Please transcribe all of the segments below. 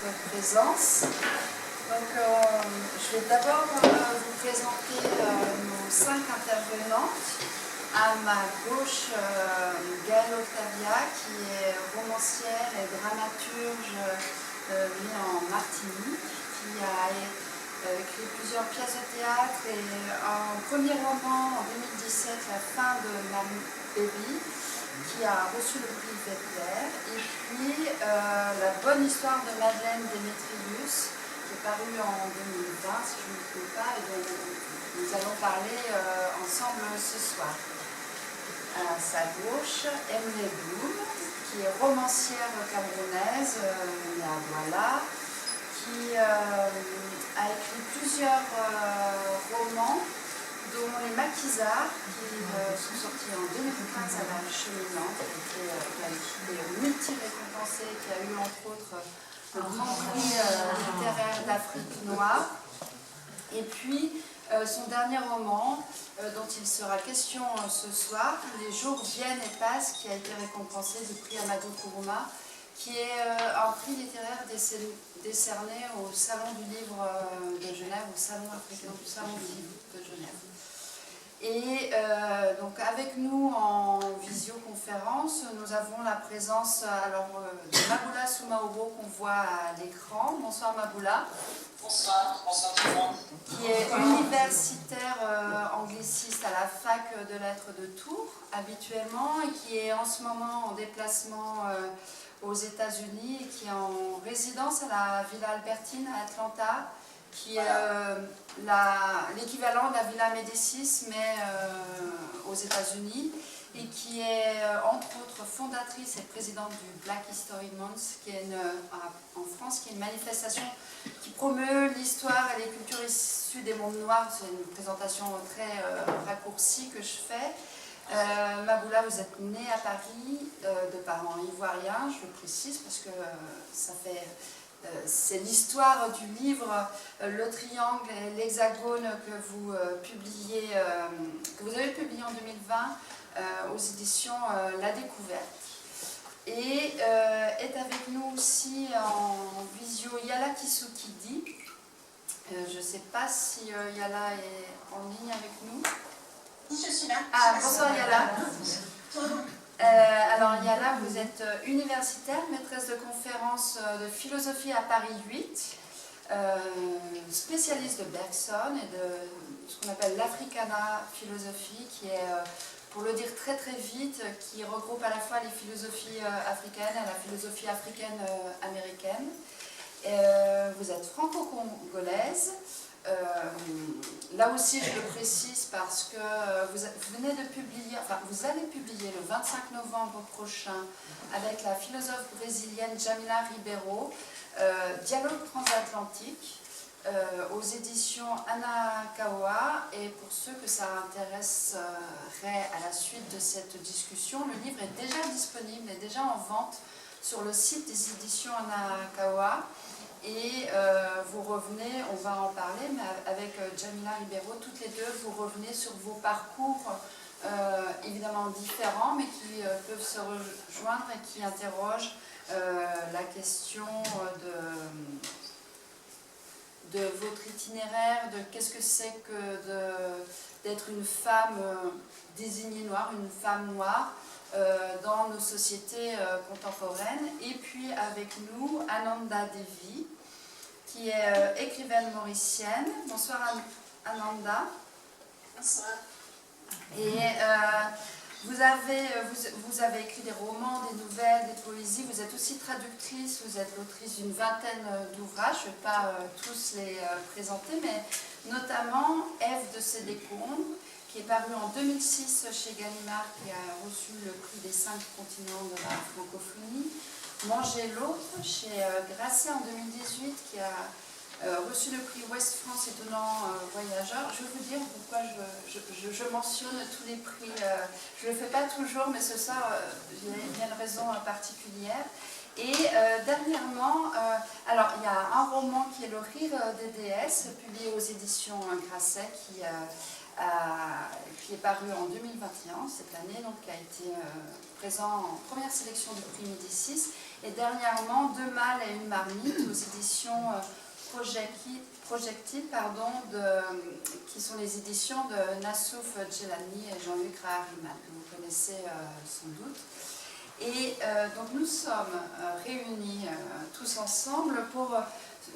votre présence. Donc, je vais d'abord vous présenter nos 5 intervenantes. À ma gauche, Gaëlle Octavia, qui est romancière et dramaturge née en Martinique, qui a écrit plusieurs pièces de théâtre et un premier roman en 2017, La fin de Mme Baby, qui a reçu le prix Vettler, et puis La bonne histoire de Madeleine Démétrius, qui est paru en 2020, si je ne me trompe pas, et dont nous allons parler ensemble ce soir. À sa gauche, Emily Bloom, qui est romancière camerounaise, née à Douala, qui a écrit plusieurs romans, dont Les Maquisards, qui sont sortis en 2015 à la Cheminante, qui a été multi-récompensé, qui a eu entre autres le Grand Prix littéraire d'Afrique noire. Et puis son dernier roman, dont il sera question ce soir, Les jours viennent et passent, qui a été récompensé du prix Amadou Kourouma, qui est un prix littéraire décerné au Salon du Livre de Genève, au Salon africain du Salon du Livre de Genève. Et donc avec nous en visioconférence, nous avons la présence de Maboula Soumaoro qu'on voit à l'écran. Bonsoir Maboula. Bonsoir, bonsoir tout le monde. Qui est universitaire angliciste à la fac de lettres de Tours habituellement et qui est en ce moment en déplacement aux États-Unis et qui est en résidence à la Villa Albertine à Atlanta, qui est l'équivalent de la Villa Médicis mais aux États-Unis, et qui est entre autres fondatrice et présidente du Black History Month, qui est en France, qui est une manifestation qui promeut l'histoire et les cultures issues des mondes noirs. C'est une présentation très raccourcie que je fais. Maboula, vous êtes née à Paris de parents ivoiriens, je le précise parce que ça fait... c'est l'histoire du livre Le Triangle et l'Hexagone que vous publiez, que vous avez publié en 2020 aux éditions La Découverte. Et est avec nous aussi en visio Yala Kisukidi. Je ne sais pas si Yala est en ligne avec nous. Je suis là. Ah, bonsoir Yala. Alors Yala, vous êtes universitaire, maîtresse de conférences de philosophie à Paris 8, spécialiste de Bergson et de ce qu'on appelle l'Africana philosophie, qui est, pour le dire très très vite, qui regroupe à la fois les philosophies africaines et la philosophie africaine américaine. Vous êtes franco-congolaise. Là aussi je le précise parce que vous venez de publier, enfin vous allez publier le 25 novembre prochain avec la philosophe brésilienne Jamila Ribeiro, Dialogue transatlantique aux éditions Anakawa. Et pour ceux que ça intéresserait à la suite de cette discussion, le livre est déjà disponible, est déjà en vente sur le site des éditions Anakawa. Et vous revenez, on va en parler, mais avec Jamila Ribeiro, toutes les deux, vous revenez sur vos parcours évidemment différents, mais qui peuvent se rejoindre et qui interrogent la question de votre itinéraire, de qu'est-ce que c'est que d'être une femme désignée noire, une femme noire, dans nos sociétés contemporaines. Et puis avec nous, Ananda Devi, qui est écrivaine mauricienne. Bonsoir Ananda. Bonsoir. Et vous avez écrit des romans, des nouvelles, des poésies. Vous êtes aussi traductrice, vous êtes l'autrice d'une vingtaine d'ouvrages. Je ne vais pas tous les présenter, mais notamment Ève de Sédécombe, qui est paru en 2006 chez Gallimard, qui a reçu le prix des 5 continents de la francophonie. Manger l'autre chez Grasset en 2018, qui a reçu le prix Ouest France étonnant voyageur. Je vais vous dire pourquoi je mentionne tous les prix. Je ne le fais pas toujours, mais ce soir, il y a une raison particulière. Et dernièrement, alors il y a un roman qui est Le Rire des déesses, publié aux éditions Grasset, qui est paru en 2021, cette année, donc qui a été présent en première sélection du prix Médicis. et dernièrement Deux mâles et une marmite aux éditions Projectile, qui sont les éditions de Nassouf Djelani et Jean-Luc Rahariman, que vous connaissez sans doute. Et donc nous sommes réunis tous ensemble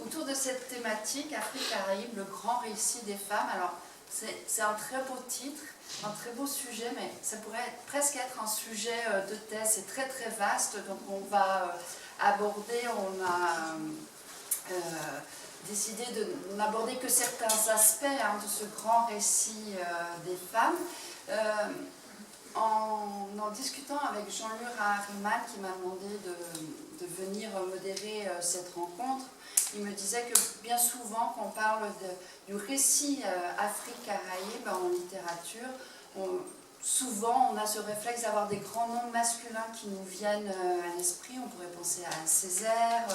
autour de cette thématique Afrique-Caraïbes, le grand récit des femmes. Alors c'est un très beau titre, un très beau sujet, mais ça pourrait presque être un sujet de thèse. C'est très très vaste, donc on va aborder, on a décidé de n'aborder que certains aspects de ce grand récit des femmes. En discutant avec Jean-Luc Rahariman, qui m'a demandé de venir modérer cette rencontre, il me disait que bien souvent, quand on parle du récit Afrique-Caraïbes en littérature, souvent on a ce réflexe d'avoir des grands noms masculins qui nous viennent à l'esprit. On pourrait penser à Césaire,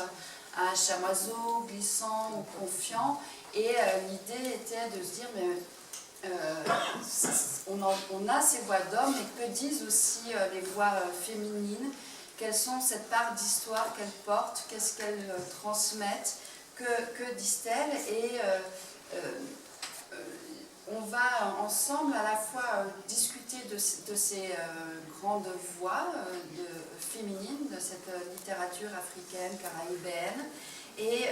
à Chamoiseau, Glissant ou Confiant. Et l'idée était de se dire, mais on a ces voix d'hommes, mais que disent aussi les voix féminines? Quelles sont cette part d'histoire qu'elles portent? Qu'est-ce qu'elles transmettent? Que disent-elles? Et on va ensemble à la fois discuter de ces grandes voix féminines, de cette littérature africaine, caraïbéenne, et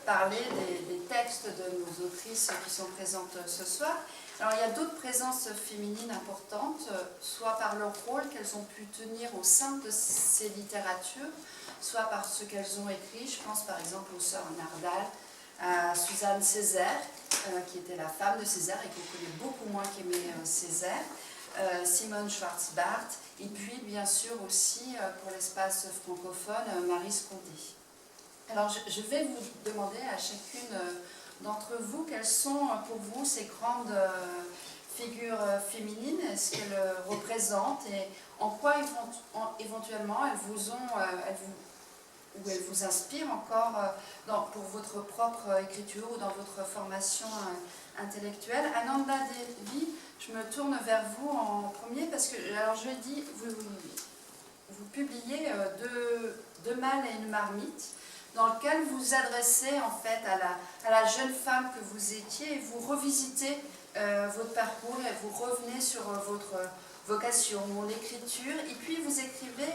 parler des textes de nos autrices qui sont présentes ce soir. Alors il y a d'autres présences féminines importantes, soit par leur rôle qu'elles ont pu tenir au sein de ces littératures, soit par ce qu'elles ont écrit. Je pense par exemple aux sœurs Nardal, à Suzanne Césaire, qui était la femme de Césaire et qu'on connaît beaucoup moins qu'Aimé Césaire, Simone Schwarzbart, et puis bien sûr aussi pour l'espace francophone, Marie Scondé. Alors je vais vous demander à chacune d'entre vous quelles sont pour vous ces grandes figures féminines, ce qu'elles représentent et en quoi éventuellement elles vous inspirent encore pour votre propre écriture ou dans votre formation intellectuelle. Ananda Devi, je me tourne vers vous en premier parce que, alors je dis, vous publiez Deux mâles et une marmite, dans lequel vous vous adressez en fait à la jeune femme que vous étiez et vous revisitez votre parcours et vous revenez sur votre vocation, l'écriture, et puis vous écrivez,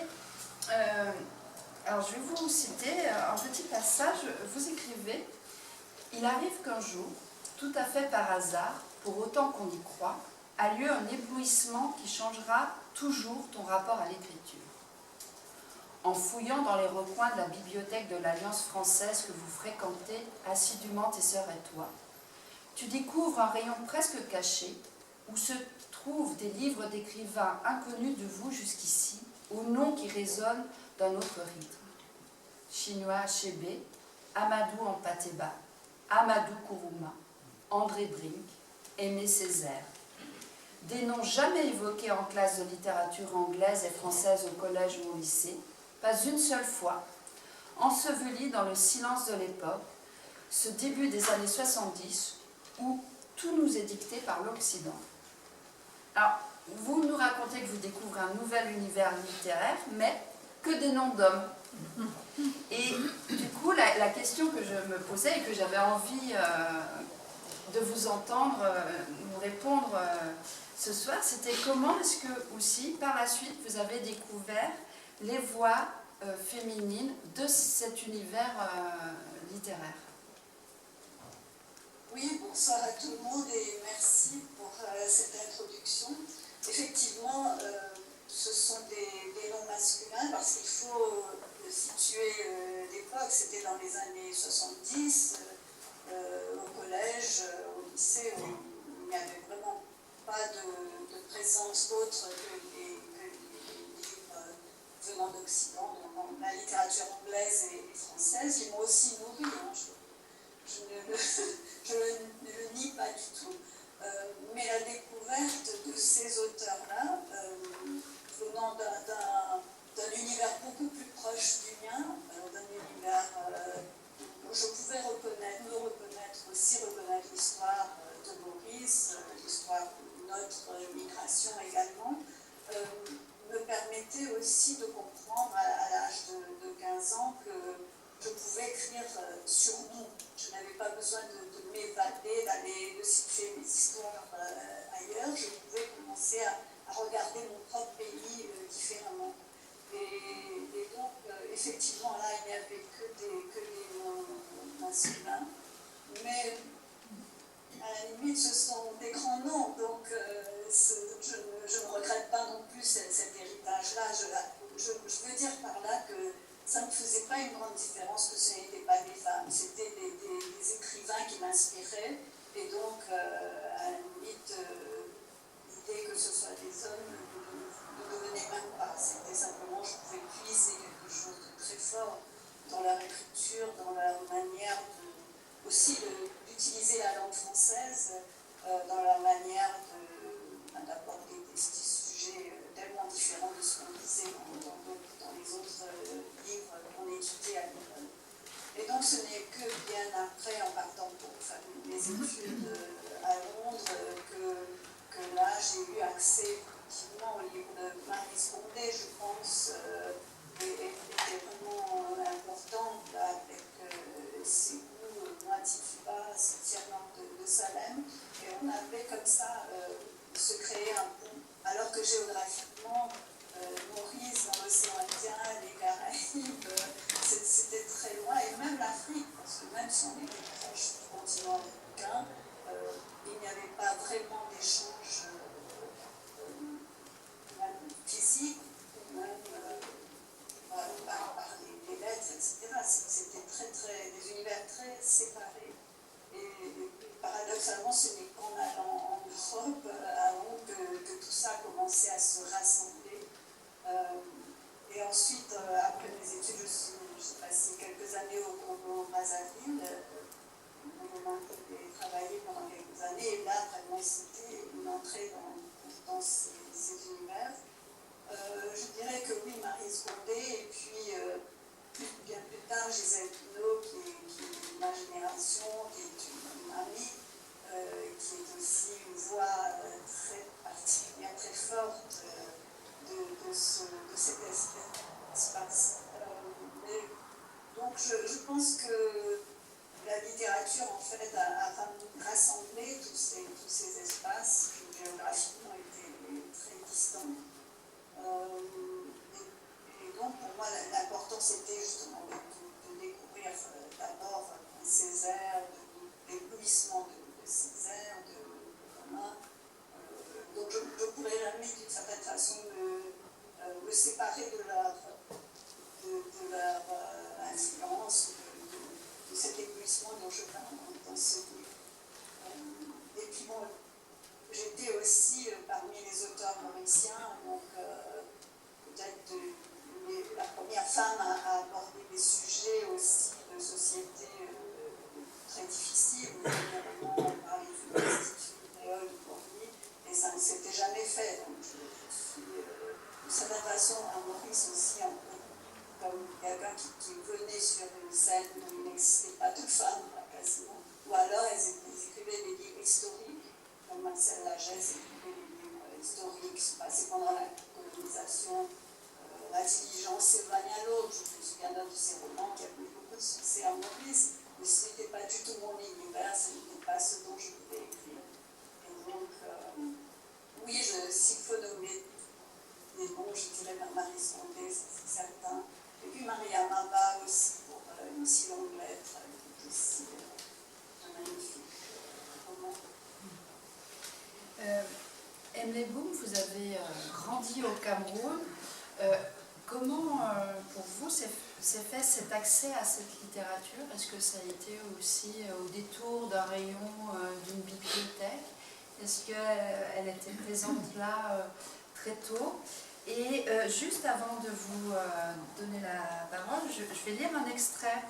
alors je vais vous citer un petit passage, vous écrivez « Il arrive qu'un jour, tout à fait par hasard, pour autant qu'on y croit, a lieu un éblouissement qui changera toujours ton rapport à l'écriture. En fouillant dans les recoins de la bibliothèque de l'Alliance française que vous fréquentez assidûment tes sœurs et toi, tu découvres un rayon presque caché où se trouvent des livres d'écrivains inconnus de vous jusqu'ici, aux noms qui résonnent d'un autre rythme. Chinua Achebe, Amadou Ampateba, Amadou Kourouma, André Brink, Aimé Césaire. Des noms jamais évoqués en classe de littérature anglaise et française au collège ou au lycée, pas une seule fois, ensevelis dans le silence de l'époque, ce début des années 70, où tout nous est dicté par l'Occident. Alors, vous nous racontez que vous découvrez un nouvel univers littéraire, mais que des noms d'hommes. Et du coup, la question que je me posais et que j'avais envie de vous entendre nous répondre ce soir, c'était comment est-ce que aussi, par la suite, vous avez découvert les voix féminines de cet univers littéraire. Oui, bonsoir à tout le monde et merci pour cette introduction. Effectivement, ce sont des noms masculins parce qu'il faut situer l'époque, c'était dans les années 70, au collège, au lycée, où il n'y avait vraiment pas de présence autre que les livres venant d'Occident, donc la littérature anglaise et française, qui m'ont aussi nourri. Je ne le nie pas du tout, mais la découverte de ces auteurs-là, venant d'un univers beaucoup plus proche du mien, d'un univers où je pouvais me reconnaître l'histoire de Maurice, l'histoire de notre migration également, me permettait aussi de comprendre à l'âge de 15 ans écrire sur nous. Je n'avais pas besoin de m'évader, d'aller de situer mes histoires ailleurs. Je pouvais commencer à regarder mon propre pays différemment. Et donc, effectivement, là, il n'y avait que des noms masculins. Mais à la limite, ce sont des grands noms, donc je ne regrette pas non plus cet héritage-là. Je veux dire par là que ça ne faisait pas une grande différence que ce n'étaient pas des femmes. C'était des écrivains qui m'inspiraient, et donc, à la limite, l'idée que ce soit des hommes ne devenait même pas. C'était simplement, je pouvais puiser quelque chose de très fort dans leur écriture, dans leur manière aussi d'utiliser la langue française, dans leur manière d'aborder des petits sujets tellement différents de ce qu'on disait dans les autres livres qu'on étudiait à l'école. Et donc ce n'est que bien après, en partant pour faire mes études à Londres, que là j'ai eu accès effectivement au livre de Marie Scondé, je pense, était vraiment important là, avec ses goûts Moitié-Tuba, Septième-Langue de Salem, et on avait comme ça se créer un pont, alors que géographiquement, Maurice dans l'océan Indien, les Caraïbes, c'était très loin, et même l'Afrique, parce que même si on était proche du continent africain, il n'y avait pas vraiment d'échange physique, ou même par les lettres, etc. C'était des univers très séparés. Et paradoxalement, ce n'est qu'en allant en Europe, avant que tout ça a commencé à se rassembler. Et ensuite, après mes études, j'ai passé quelques années au Brazzaville. J'ai travaillé pendant quelques années, et là, vraiment, c'était une entrée dans ces univers. Je dirais que oui, Marie Scondé, et puis bien plus tard, Gisèle Pineau, qui est de ma génération, qui est une amie, qui est aussi une voix très particulière, très forte de cet espace. Donc je pense que la littérature, en fait, a rassemblé tous ces espaces qui géographiquement étaient très distants. Et donc, pour moi, l'important, c'était justement de découvrir d'abord Césaire, de l'éblouissement de Césaire, de Romain. Donc, je pourrais jamais, d'une certaine façon, me séparer de leur influence, de cet éblouissement dont je parle dans ce livre. Et puis, bon, j'étais aussi parmi les auteurs mauriciens, donc peut-être la première femme à aborder des sujets aussi de société très difficiles, notamment par les instituts créoles de Courny, et ça ne s'était jamais fait. Donc je suis de certaine façon à Maurice aussi un peu comme quelqu'un qui venait sur une scène où il n'existait pas de femmes, quasiment. Ou alors elles écrivaient des livres historiques, comme Marcel Lagesse écrivait des livres historiques, se passaient pendant la colonisation. La diligence s'éloigne à l'autre. Je me souviens d'un de ces romans qui a eu beaucoup de succès à Maurice, mais ce n'était pas du tout mon univers, ce n'était pas ce dont je voulais écrire. Et donc, oui, s'il faut nommer des noms, je dirais Marie Scondé, c'est certain. Et puis Maria Maba aussi, pour une si longue lettre, qui est aussi un magnifique roman. Emily Boom, vous avez grandi au Cameroun. Comment, pour vous, s'est fait cet accès à cette littérature? Est-ce que ça a été aussi au détour d'un rayon d'une bibliothèque? Est-ce qu'elle était présente là très tôt? Et juste avant de vous donner la parole, je vais lire un extrait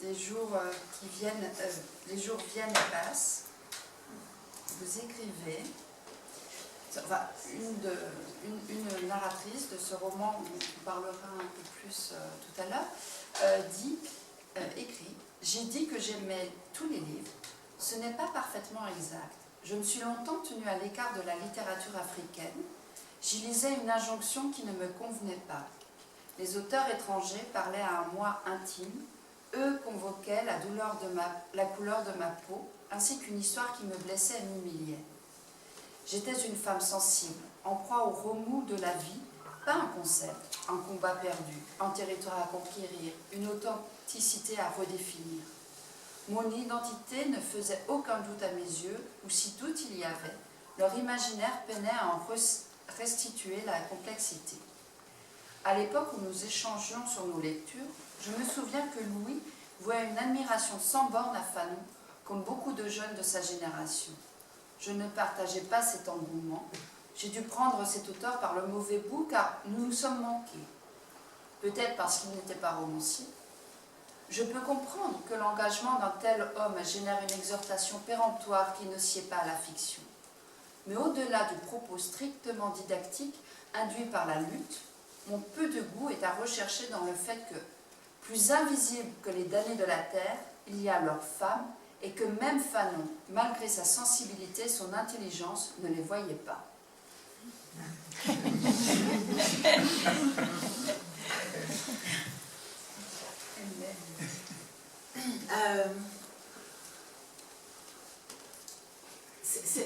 des jours qui viennent, les jours viennent et passent. Vous écrivez, enfin, une narratrice de ce roman, on parlera un peu plus tout à l'heure, écrit « J'ai dit que j'aimais tous les livres. Ce n'est pas parfaitement exact. Je me suis longtemps tenue à l'écart de la littérature africaine. J'y lisais une injonction qui ne me convenait pas. Les auteurs étrangers parlaient à un moi intime, Eux convoquaient la couleur de ma peau, ainsi qu'une histoire qui me blessait et m'humiliait. J'étais une femme sensible, en proie au remous de la vie, pas un concept, un combat perdu, un territoire à conquérir, une authenticité à redéfinir. Mon identité ne faisait aucun doute à mes yeux, ou si doute il y avait, leur imaginaire peinait à en restituer la complexité. À l'époque où nous échangions sur nos lectures, je me souviens que Louis vouait une admiration sans borne à Fanon, comme beaucoup de jeunes de sa génération. Je ne partageais pas cet engouement. J'ai dû prendre cet auteur par le mauvais bout car nous nous sommes manqués. Peut-être parce qu'il n'était pas romancier. Je peux comprendre que l'engagement d'un tel homme génère une exhortation péremptoire qui ne sied pas à la fiction. Mais au-delà du propos strictement didactique induit par la lutte, mon peu de goût est à rechercher dans le fait que, plus invisible que les damnés de la terre, il y a leurs femmes, et que même Fanon, malgré sa sensibilité, son intelligence, ne les voyait pas.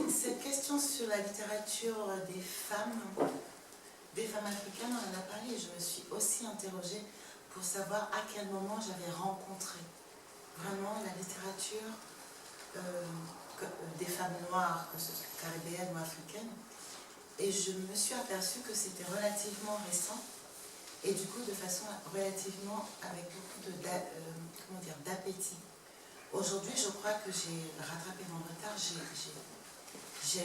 Cette question sur la littérature des femmes africaines, on en a parlé et je me suis aussi interrogée pour savoir à quel moment j'avais rencontré vraiment la littérature des femmes noires, que ce soit caribéennes ou africaines. Et je me suis aperçue que c'était relativement récent et du coup de façon relativement avec beaucoup d'appétit. Aujourd'hui, je crois que j'ai rattrapé mon retard. J'ai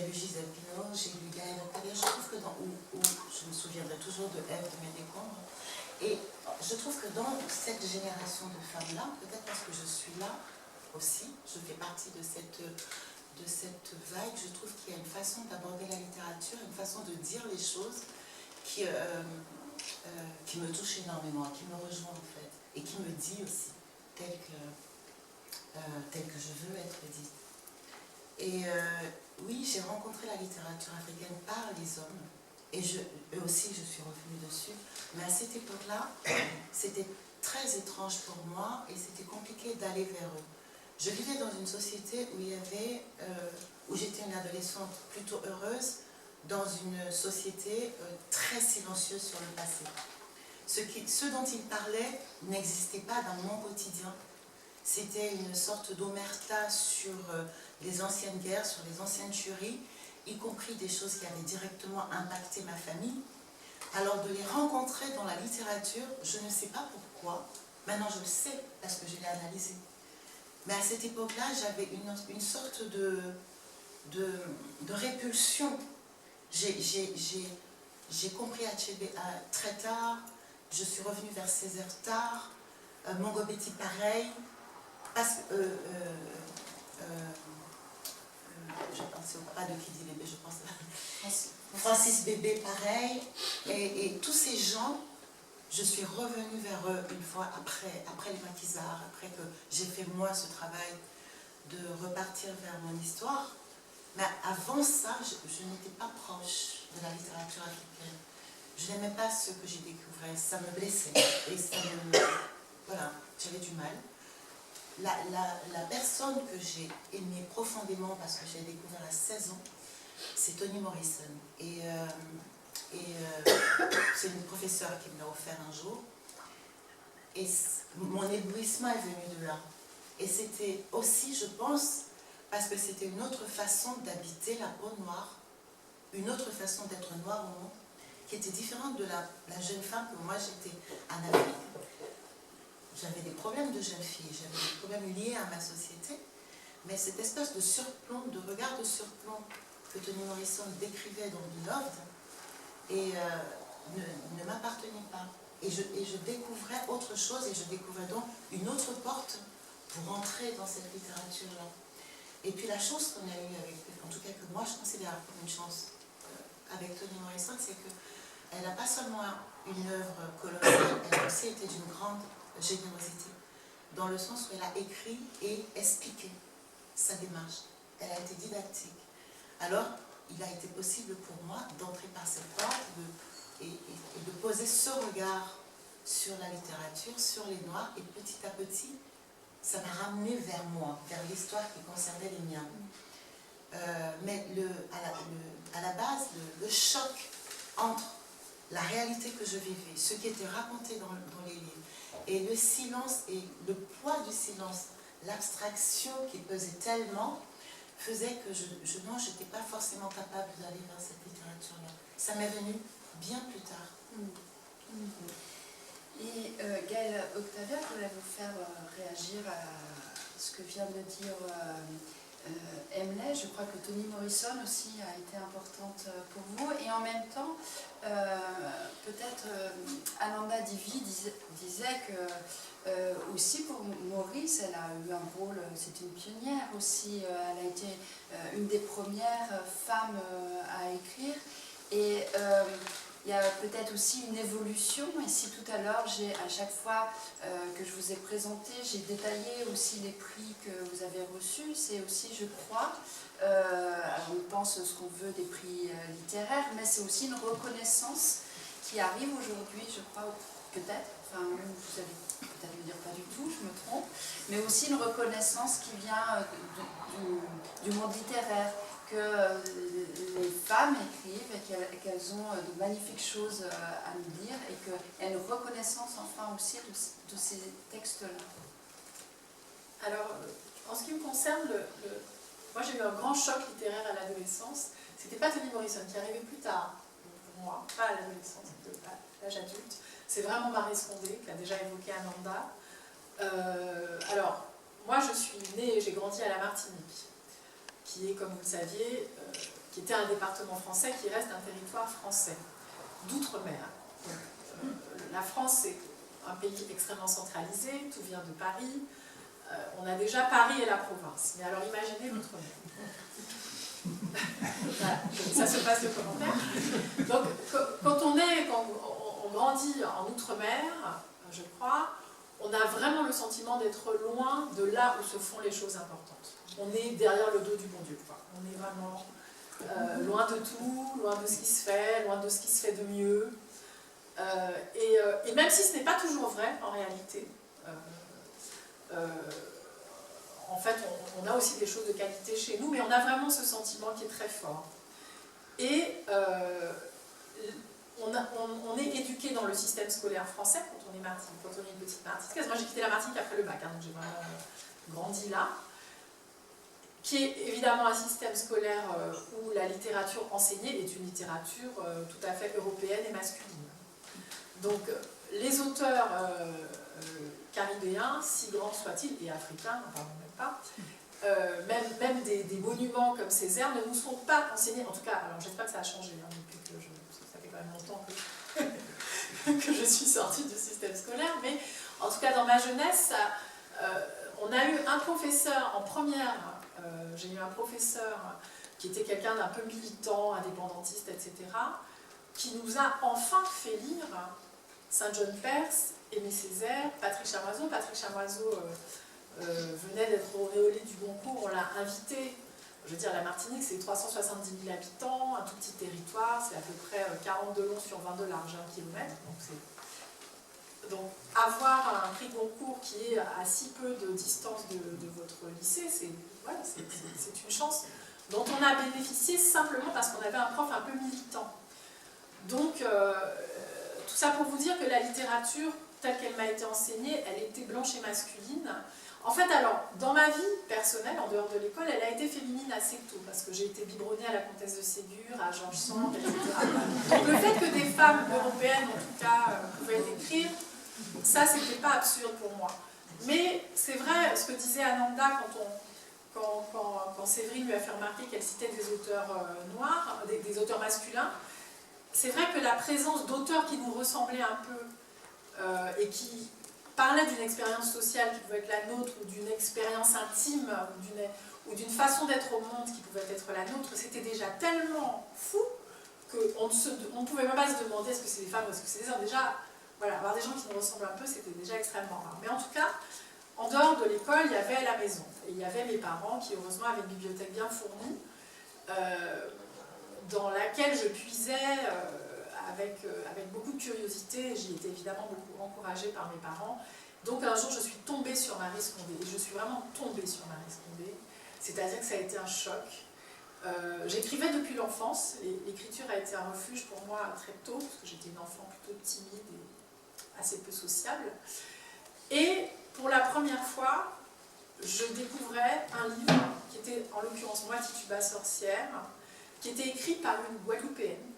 lu Gisèle Pineau, j'ai lu Gaëlle Octavia. Je trouve que je me souviendrai toujours de Ève de mes décombres. Et je trouve que dans cette génération de femmes-là, peut-être parce que je suis là aussi, je fais partie de cette vague, je trouve qu'il y a une façon d'aborder la littérature, une façon de dire les choses qui me touche énormément, qui me rejoint en fait, et qui me dit aussi, tel que je veux être dite. Et oui, j'ai rencontré la littérature africaine par les hommes, et eux aussi je suis revenue dessus, mais à cette époque-là, c'était très étrange pour moi, et c'était compliqué d'aller vers eux. Je vivais dans une société où j'étais une adolescente plutôt heureuse, dans une société très silencieuse sur le passé. Ce dont il parlait n'existait pas dans mon quotidien. C'était une sorte d'omerta sur les anciennes guerres, sur les anciennes tueries, y compris des choses qui avaient directement impacté ma famille. Alors de les rencontrer dans la littérature, je ne sais pas pourquoi, maintenant je le sais parce que je l'ai analysé. Mais à cette époque-là, j'avais une sorte de répulsion. J'ai compris Achebe très tard, je suis revenue vers Césaire tard, Mongobeti pareil, parce que je pensais au papa de Kidi Bébé, je pense Francis Bébé pareil, et tous ces gens, je suis revenue vers eux une fois après les maquisards, après que j'ai fait moi ce travail de repartir vers mon histoire. Mais avant ça, je n'étais pas proche de la littérature africaine. Je n'aimais pas ce que j'ai découvert, ça me blessait. Et ça me... Voilà, j'avais du mal. La personne que j'ai aimée profondément, parce que j'ai découvert à 16 ans, c'est Toni Morrison. Et c'est une professeure qui me l'a offert un jour. Et mon éblouissement est venu de là. Et c'était aussi, je pense, parce que c'était une autre façon d'habiter la peau noire, une autre façon d'être noire au monde, qui était différente de la jeune femme que moi j'étais en Afrique. J'avais des problèmes de jeune fille, j'avais des problèmes liés à ma société, mais cette espèce de surplomb, de regard de surplomb que Toni Morrison décrivait dans Beloved ne m'appartenait pas. Et je découvrais autre chose, et je découvrais donc une autre porte pour entrer dans cette littérature-là. Et puis la chance qu'on a eue avec, en tout cas que moi je considère comme une chance avec Toni Morrison, c'est qu'elle n'a pas seulement une œuvre colossale, elle a aussi été d'une grande générosité, dans le sens où elle a écrit et expliqué sa démarche. Elle a été didactique. Alors, il a été possible pour moi d'entrer par cette porte et de poser ce regard sur la littérature, sur les Noirs, et petit à petit, ça m'a ramené vers moi, vers l'histoire qui concernait les miens. Mais à la base, le choc entre la réalité que je vivais, ce qui était raconté dans les livres, et le silence, et le poids du silence, l'abstraction qui pesait tellement, faisait que je n'étais pas forcément capable d'aller vers cette littérature-là. Ça m'est venu bien plus tard. Et Gaëlle Octavia, je voulais vous faire réagir à ce que vient de dire Emily. Je crois que Toni Morrison aussi a été importante pour vous. Et en même temps, peut-être Ananda Devi disait que aussi pour Maurice, elle a eu un rôle, c'est une pionnière aussi. Elle a été une des premières femmes à écrire. Et il y a peut-être aussi une évolution. Ici tout à l'heure, à chaque fois que je vous ai présenté, j'ai détaillé aussi les prix que vous avez reçus. C'est aussi, je crois, on pense ce qu'on veut des prix littéraires, mais c'est aussi une reconnaissance qui arrive aujourd'hui, je crois, peut-être, enfin vous allez peut-être me dire pas du tout, je me trompe, mais aussi une reconnaissance qui vient du monde littéraire, que les femmes écrivent et qu'elles ont de magnifiques choses à nous dire et qu'il y a une reconnaissance enfin aussi de ces textes-là. Alors, en ce qui me concerne, moi j'ai eu un grand choc littéraire à l'adolescence. C'était pas Toni Morrison qui arrivait plus tard, pour moi, pas à l'adolescence, à l'âge adulte. C'est vraiment Marie Scondé, qui a déjà évoqué Ananda. Alors, moi je suis née et j'ai grandi à la Martinique, qui est, comme vous le saviez, qui était un département français qui reste un territoire français, d'outre-mer. La France, c'est un pays extrêmement centralisé, tout vient de Paris. On a déjà Paris et la province, mais alors imaginez l'outre-mer. Voilà, ça se passe de commentaire. Donc, quand on grandit en outre-mer, je crois, on a vraiment le sentiment d'être loin de là où se font les choses importantes. On est derrière le dos du bon Dieu, quoi. On est vraiment loin de tout, loin de ce qui se fait, loin de ce qui se fait de mieux. Et même si ce n'est pas toujours vrai, en réalité, en fait, on a aussi des choses de qualité chez nous, mais on a vraiment ce sentiment qui est très fort. Et on est éduqué dans le système scolaire français quand on est Martinique, quand on est une petite Martinique. Moi, j'ai quitté la Martinique après le bac, hein, donc j'ai vraiment grandi là. Qui est évidemment un système scolaire où la littérature enseignée est une littérature tout à fait européenne et masculine. Donc, les auteurs caribéens, si grands soient-ils, et africains, enfin même pas, même des monuments comme Césaire ne nous sont pas enseignés, en tout cas, alors j'espère que ça a changé, hein, depuis que ça fait quand même longtemps que je suis sortie du système scolaire, mais en tout cas dans ma jeunesse, on a eu un professeur en première, j'ai eu un professeur qui était quelqu'un d'un peu militant, indépendantiste, etc., qui nous a enfin fait lire Saint-John Perse, Aimé Césaire, Patrick Chamoiseau. Patrick Chamoiseau venait d'être auréolé du Goncourt, on l'a invité. Je veux dire, la Martinique, c'est 370 000 habitants, un tout petit territoire, c'est à peu près 40 de long sur 20 de large, 1 kilomètre. Donc, avoir un prix Goncourt qui est à si peu de distance de votre lycée, c'est une chance dont on a bénéficié simplement parce qu'on avait un prof un peu militant. Donc, tout ça pour vous dire que la littérature, telle qu'elle m'a été enseignée, elle était blanche et masculine. En fait, alors, dans ma vie personnelle, en dehors de l'école, elle a été féminine assez tôt, parce que j'ai été biberonnée à la comtesse de Ségur, à Georges Sand, etc. Donc le fait que des femmes européennes, en tout cas, pouvaient écrire, ça, c'était pas absurde pour moi. Mais c'est vrai, ce que disait Ananda quand Séverine lui a fait remarquer qu'elle citait des auteurs noirs, des auteurs masculins, c'est vrai que la présence d'auteurs qui nous ressemblaient un peu et qui parlaient d'une expérience sociale qui pouvait être la nôtre, ou d'une expérience intime, ou d'une façon d'être au monde qui pouvait être la nôtre, c'était déjà tellement fou qu'on ne pouvait même pas se demander est-ce que c'est des femmes ou est-ce que c'est des hommes. Déjà, voilà, avoir des gens qui nous ressemblent un peu, c'était déjà extrêmement rare. Mais en tout cas, en dehors de l'école, il y avait la maison. Et il y avait mes parents qui, heureusement, avaient une bibliothèque bien fournie, dans laquelle je puisais avec beaucoup de curiosité. J'y étais évidemment beaucoup encouragée par mes parents. Donc un jour, je suis tombée sur Maryse Condé, et je suis vraiment tombée sur Maryse Condé, c'est-à-dire que ça a été un choc. J'écrivais depuis l'enfance, et l'écriture a été un refuge pour moi très tôt, parce que j'étais une enfant plutôt timide et assez peu sociable. Et pour la première fois, je découvrais un livre qui était, en l'occurrence, Moi Tituba sorcière, qui était écrit par une Guadeloupéenne,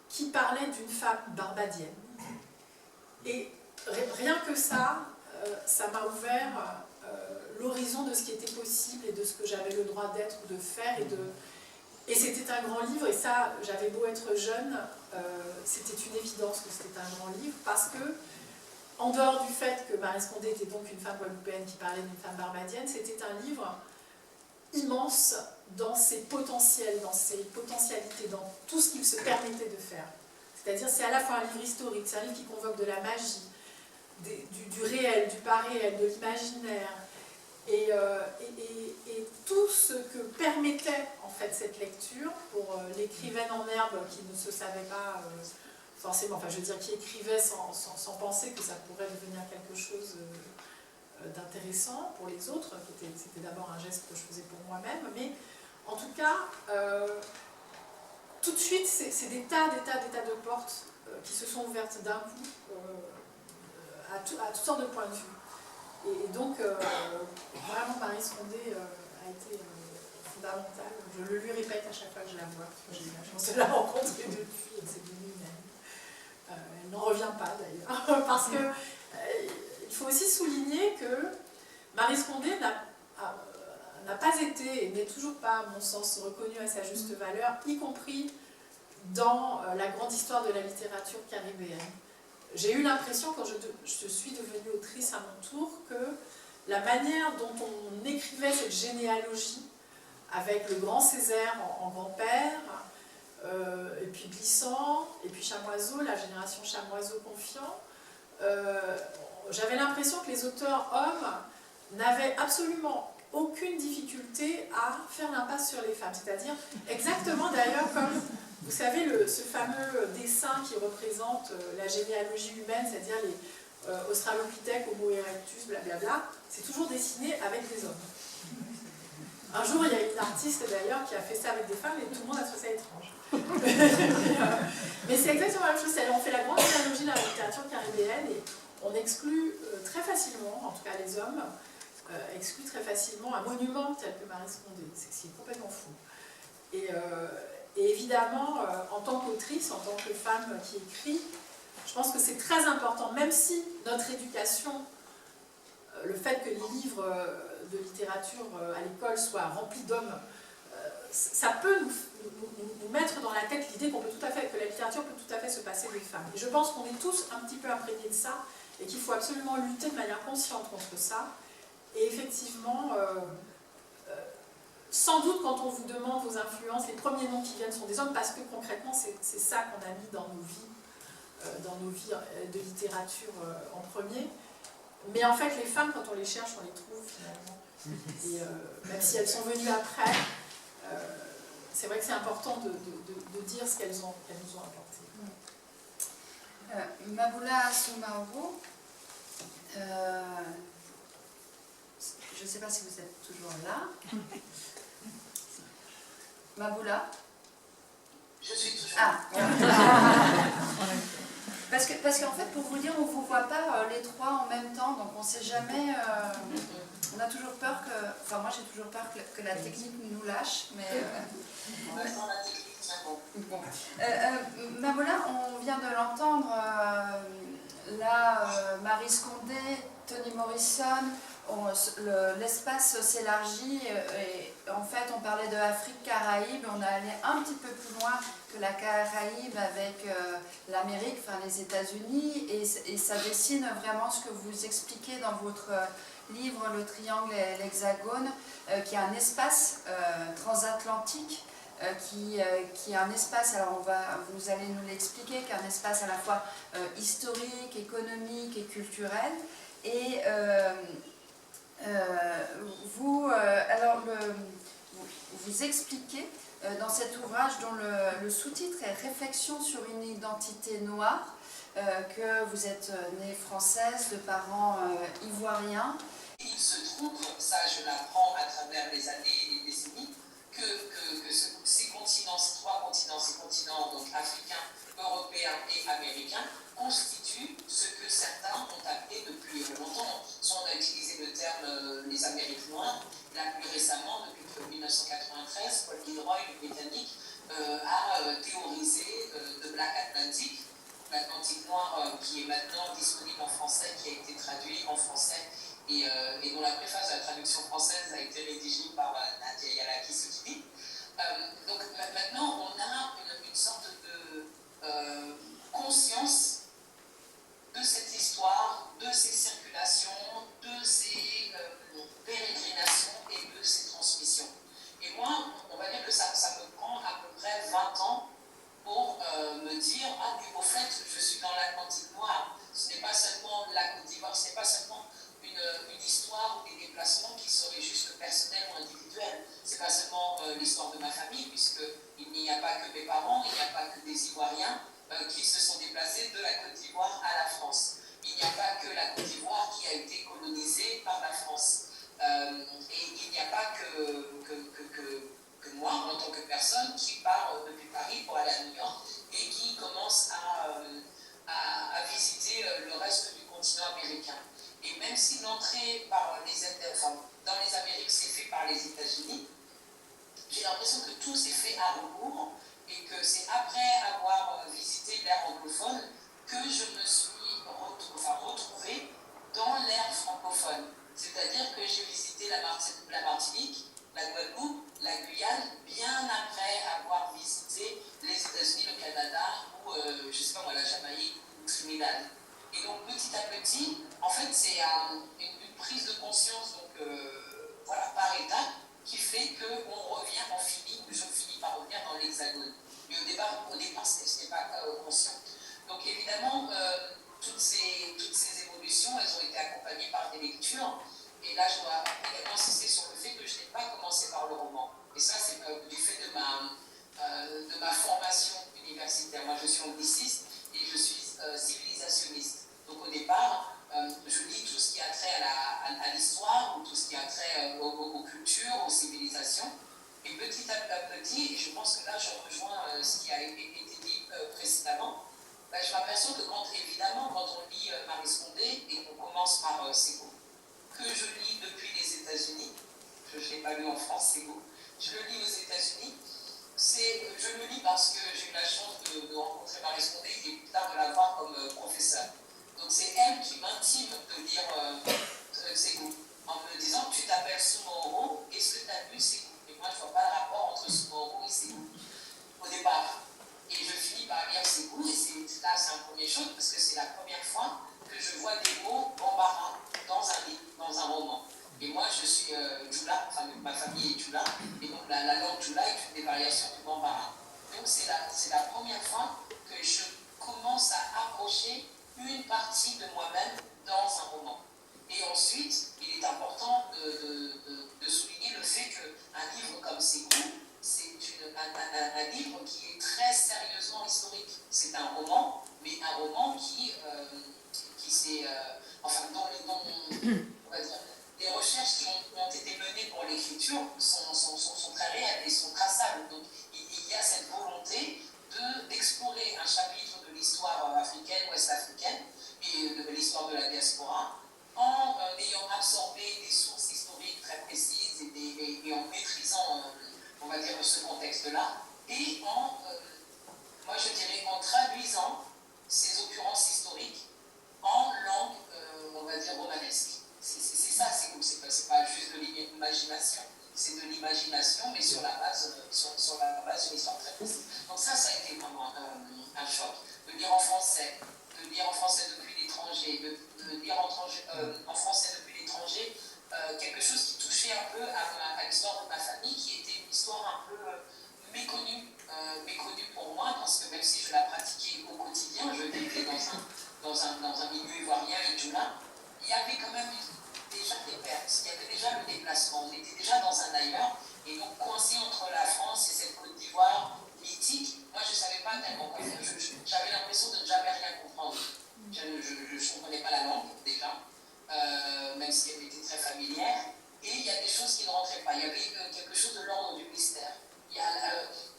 qui parlait d'une femme barbadienne. Et rien que ça, ça m'a ouvert l'horizon de ce qui était possible et de ce que j'avais le droit d'être ou de faire. Et c'était un grand livre, et ça, j'avais beau être jeune, c'était une évidence que c'était un grand livre, parce que, en dehors du fait que Maryse Condé était donc une femme guadeloupéenne qui parlait d'une femme barbadienne, c'était un livre immense dans ses potentiels, dans ses potentialités, dans tout ce qu'il se permettait de faire. C'est-à-dire, c'est à la fois un livre historique, c'est un livre qui convoque de la magie, du réel, du pas réel, de l'imaginaire, et tout ce que permettait en fait cette lecture pour l'écrivaine en herbe qui ne se savait pas forcément, enfin je veux dire qui écrivait sans penser que ça pourrait devenir quelque chose d'intéressant pour les autres, c'était d'abord un geste que je faisais pour moi-même, mais en tout cas, tout de suite, c'est des tas de portes qui se sont ouvertes d'un coup à toutes sortes de points de vue. Et donc, vraiment, Maryse Condé a été fondamentale. Je le lui répète à chaque fois que je la vois, parce que j'ai eu la chance de la rencontrer depuis, elle s'est devenue une amie. Elle n'en revient pas d'ailleurs, parce que il faut aussi souligner que Maryse Condé n'a pas été, et n'est toujours pas, à mon sens, reconnue à sa juste valeur, y compris dans la grande histoire de la littérature caribéenne. J'ai eu l'impression, quand je suis devenue autrice à mon tour, que la manière dont on écrivait cette généalogie, avec le grand Césaire en grand-père, et puis Glissant, et puis Chamoiseau, la génération Chamoiseau-Confiant, j'avais l'impression que les auteurs hommes n'avaient absolument aucune difficulté à faire l'impasse sur les femmes. C'est-à-dire exactement d'ailleurs comme, vous savez, ce fameux dessin qui représente la généalogie humaine, c'est-à-dire les Australopithèques, Homo erectus, blablabla, c'est toujours dessiné avec des hommes. Un jour, il y a une artiste d'ailleurs qui a fait ça avec des femmes et tout le monde a trouvé ça étrange. Mais c'est exactement la même chose, on fait la grande généalogie dans la littérature caribéenne et on exclut très facilement, en tout cas les hommes, exclut très facilement un monument tel que Maryse Condé, c'est complètement fou. Et évidemment, en tant qu'autrice, en tant que femme qui écrit, je pense que c'est très important, même si notre éducation, le fait que les livres de littérature à l'école soient remplis d'hommes, ça peut nous mettre dans la tête l'idée qu'on peut tout à fait, que la littérature peut tout à fait se passer des femmes. Et je pense qu'on est tous un petit peu imprégnés de ça, et qu'il faut absolument lutter de manière consciente contre ça. Et effectivement, sans doute quand on vous demande vos influences, les premiers noms qui viennent sont des hommes, parce que concrètement c'est ça qu'on a mis dans nos vies de littérature en premier. Mais en fait les femmes, quand on les cherche, on les trouve finalement. Et même si elles sont venues après, c'est vrai que c'est important de dire ce qu'elles nous ont apporté. Mabula Soumaoro, je ne sais pas si vous êtes toujours là. Mabula? Je suis toujours. Ah. Parce qu'en fait, pour vous dire, on ne vous voit pas les trois en même temps, donc on ne sait jamais. On a toujours peur que. Enfin, moi j'ai toujours peur que la technique nous lâche, mais. Dans la technique, c'est bon. Bon. Mabula, on vient de l'entendre, là, Maryse Condé, Toni Morrison, l'espace s'élargit et en fait on parlait de Afrique, Caraïbes, on est allé un petit peu plus loin que la Caraïbe avec l'Amérique, enfin les États-Unis, et ça dessine vraiment ce que vous expliquez dans votre livre Le Triangle et l'Hexagone, qui est un espace transatlantique. Qui est un espace, alors vous allez nous l'expliquer, qui est un espace à la fois historique, économique et culturel. Et vous expliquez dans cet ouvrage dont le sous-titre est Réflexion sur une identité noire, que vous êtes née française de parents ivoiriens. Il se trouve, ça je l'apprends à travers les années et les décennies, que ces continents, ces trois continents, ces continents donc africains, européens et américains, constituent ce que certains ont appelé depuis longtemps, soit on a utilisé le terme les Amériques noires, là plus récemment, depuis 1993, Paul Gilroy, le Britannique, a théorisé The Black Atlantic, l'Atlantique noir qui est maintenant disponible en français, qui a été traduit en français et dont la préface de la traduction française a été rédigée par Nadia Yalaki-Sotibi. Donc maintenant, on a une sorte de conscience de cette histoire, de ces circulations, de ces pérégrinations et de ces transmissions. Et moi, on va dire que ça me prend à peu près 20 ans pour me dire, ah oui, au fait, je suis dans l'Atlantique noir. Ce n'est pas seulement la Côte d'Ivoire, ce n'est pas seulement une histoire ou des déplacements qui seraient juste personnels ou individuels. Ce n'est pas seulement l'histoire de ma famille, puisqu'il n'y a pas que mes parents, il n'y a pas que des Ivoiriens qui se sont déplacés de la Côte d'Ivoire à la France. Il n'y a pas que la Côte d'Ivoire qui a été colonisée par la France. Et il n'y a pas que moi, en tant que personne, qui part depuis Paris pour aller à New York et qui commence à visiter le reste du continent américain. Et même si l'entrée dans les Amériques s'est fait par les États-Unis, j'ai l'impression que tout s'est fait à rebours et que c'est après avoir visité l'ère anglophone que je me suis retrouvée dans l'ère francophone. C'est-à-dire que j'ai visité la Martinique, la Guadeloupe, la Guyane, bien après avoir visité les États-Unis, le Canada ou, je ne sais pas moi, la Jamaïque ou Trinidad. Et donc petit à petit, en fait, c'est une prise de conscience donc, par étape qui fait qu'on revient, je finis par revenir dans l'hexagone. Mais au départ ce n'était pas conscient. Donc évidemment, toutes ces évolutions, elles ont été accompagnées par des lectures. Et là, je dois également insister sur le fait que je n'ai pas commencé par le roman. Et ça, c'est du fait de ma formation universitaire. Moi, je suis angliciste et je suis civilisationniste. Donc au départ, je lis tout ce qui a trait à l'histoire ou tout ce qui a trait aux cultures, aux civilisations. Et petit à petit, et je pense que là je rejoins ce qui a été dit précédemment, je m'aperçois que quand on lit Marie Scondé et qu'on commence par Ségo, que je lis depuis les États-Unis, je ne l'ai pas lu en France, Ségo, je le lis aux États-Unis, je le lis parce que j'ai eu la chance de rencontrer Marie Scondé et plus tard de la voir comme professeure. Donc c'est elle qui m'intime de lire Ségo, en me disant tu t'appelles Soumoro, est-ce que tu as lu Ségo? Et moi je ne vois pas le rapport entre Soumoro et Ségo au départ. Et je finis par lire Ségo, et c'est un premier choc parce que c'est la première fois que je vois des mots bambara dans un livre, dans un roman. Et moi je suis Djoula, enfin ma famille est Djoula, et donc la langue Djoula est une des variations du bambara. Donc c'est la première fois que je commence à approcher une partie de moi-même dans un roman. Et ensuite, il est important de souligner le fait qu'un livre comme Ségo, c'est un livre qui est très sérieusement historique. C'est un roman, mais un roman qui s'est... dont on va dire, les recherches qui ont été menées pour l'écriture sont très réelles et sont traçables. Donc il y a cette volonté d'explorer un chapitre de l'histoire africaine, ouest-africaine, et de l'histoire de la diaspora, en ayant absorbé des sources historiques très précises et en maîtrisant, on va dire, ce contexte-là, et moi je dirais, en traduisant ces occurrences historiques en langue, on va dire, romanesque. C'est ça, c'est pas juste de l'imagination, c'est de l'imagination, mais sur la base d'une histoire très précise. Donc ça a été vraiment un choc. De lire en français depuis l'étranger, de lire en français depuis l'étranger, quelque chose qui touchait un peu à l'histoire de ma famille, qui était une histoire un peu méconnue pour moi, parce que même si je la pratiquais au quotidien, je vivais dans un milieu ivoirien et djoula, il y avait quand même déjà des pertes, il y avait déjà le déplacement, on était déjà dans un ailleurs, et donc coincé entre la France et cette Côte il y avait quelque chose de l'ordre du mystère. Il y a,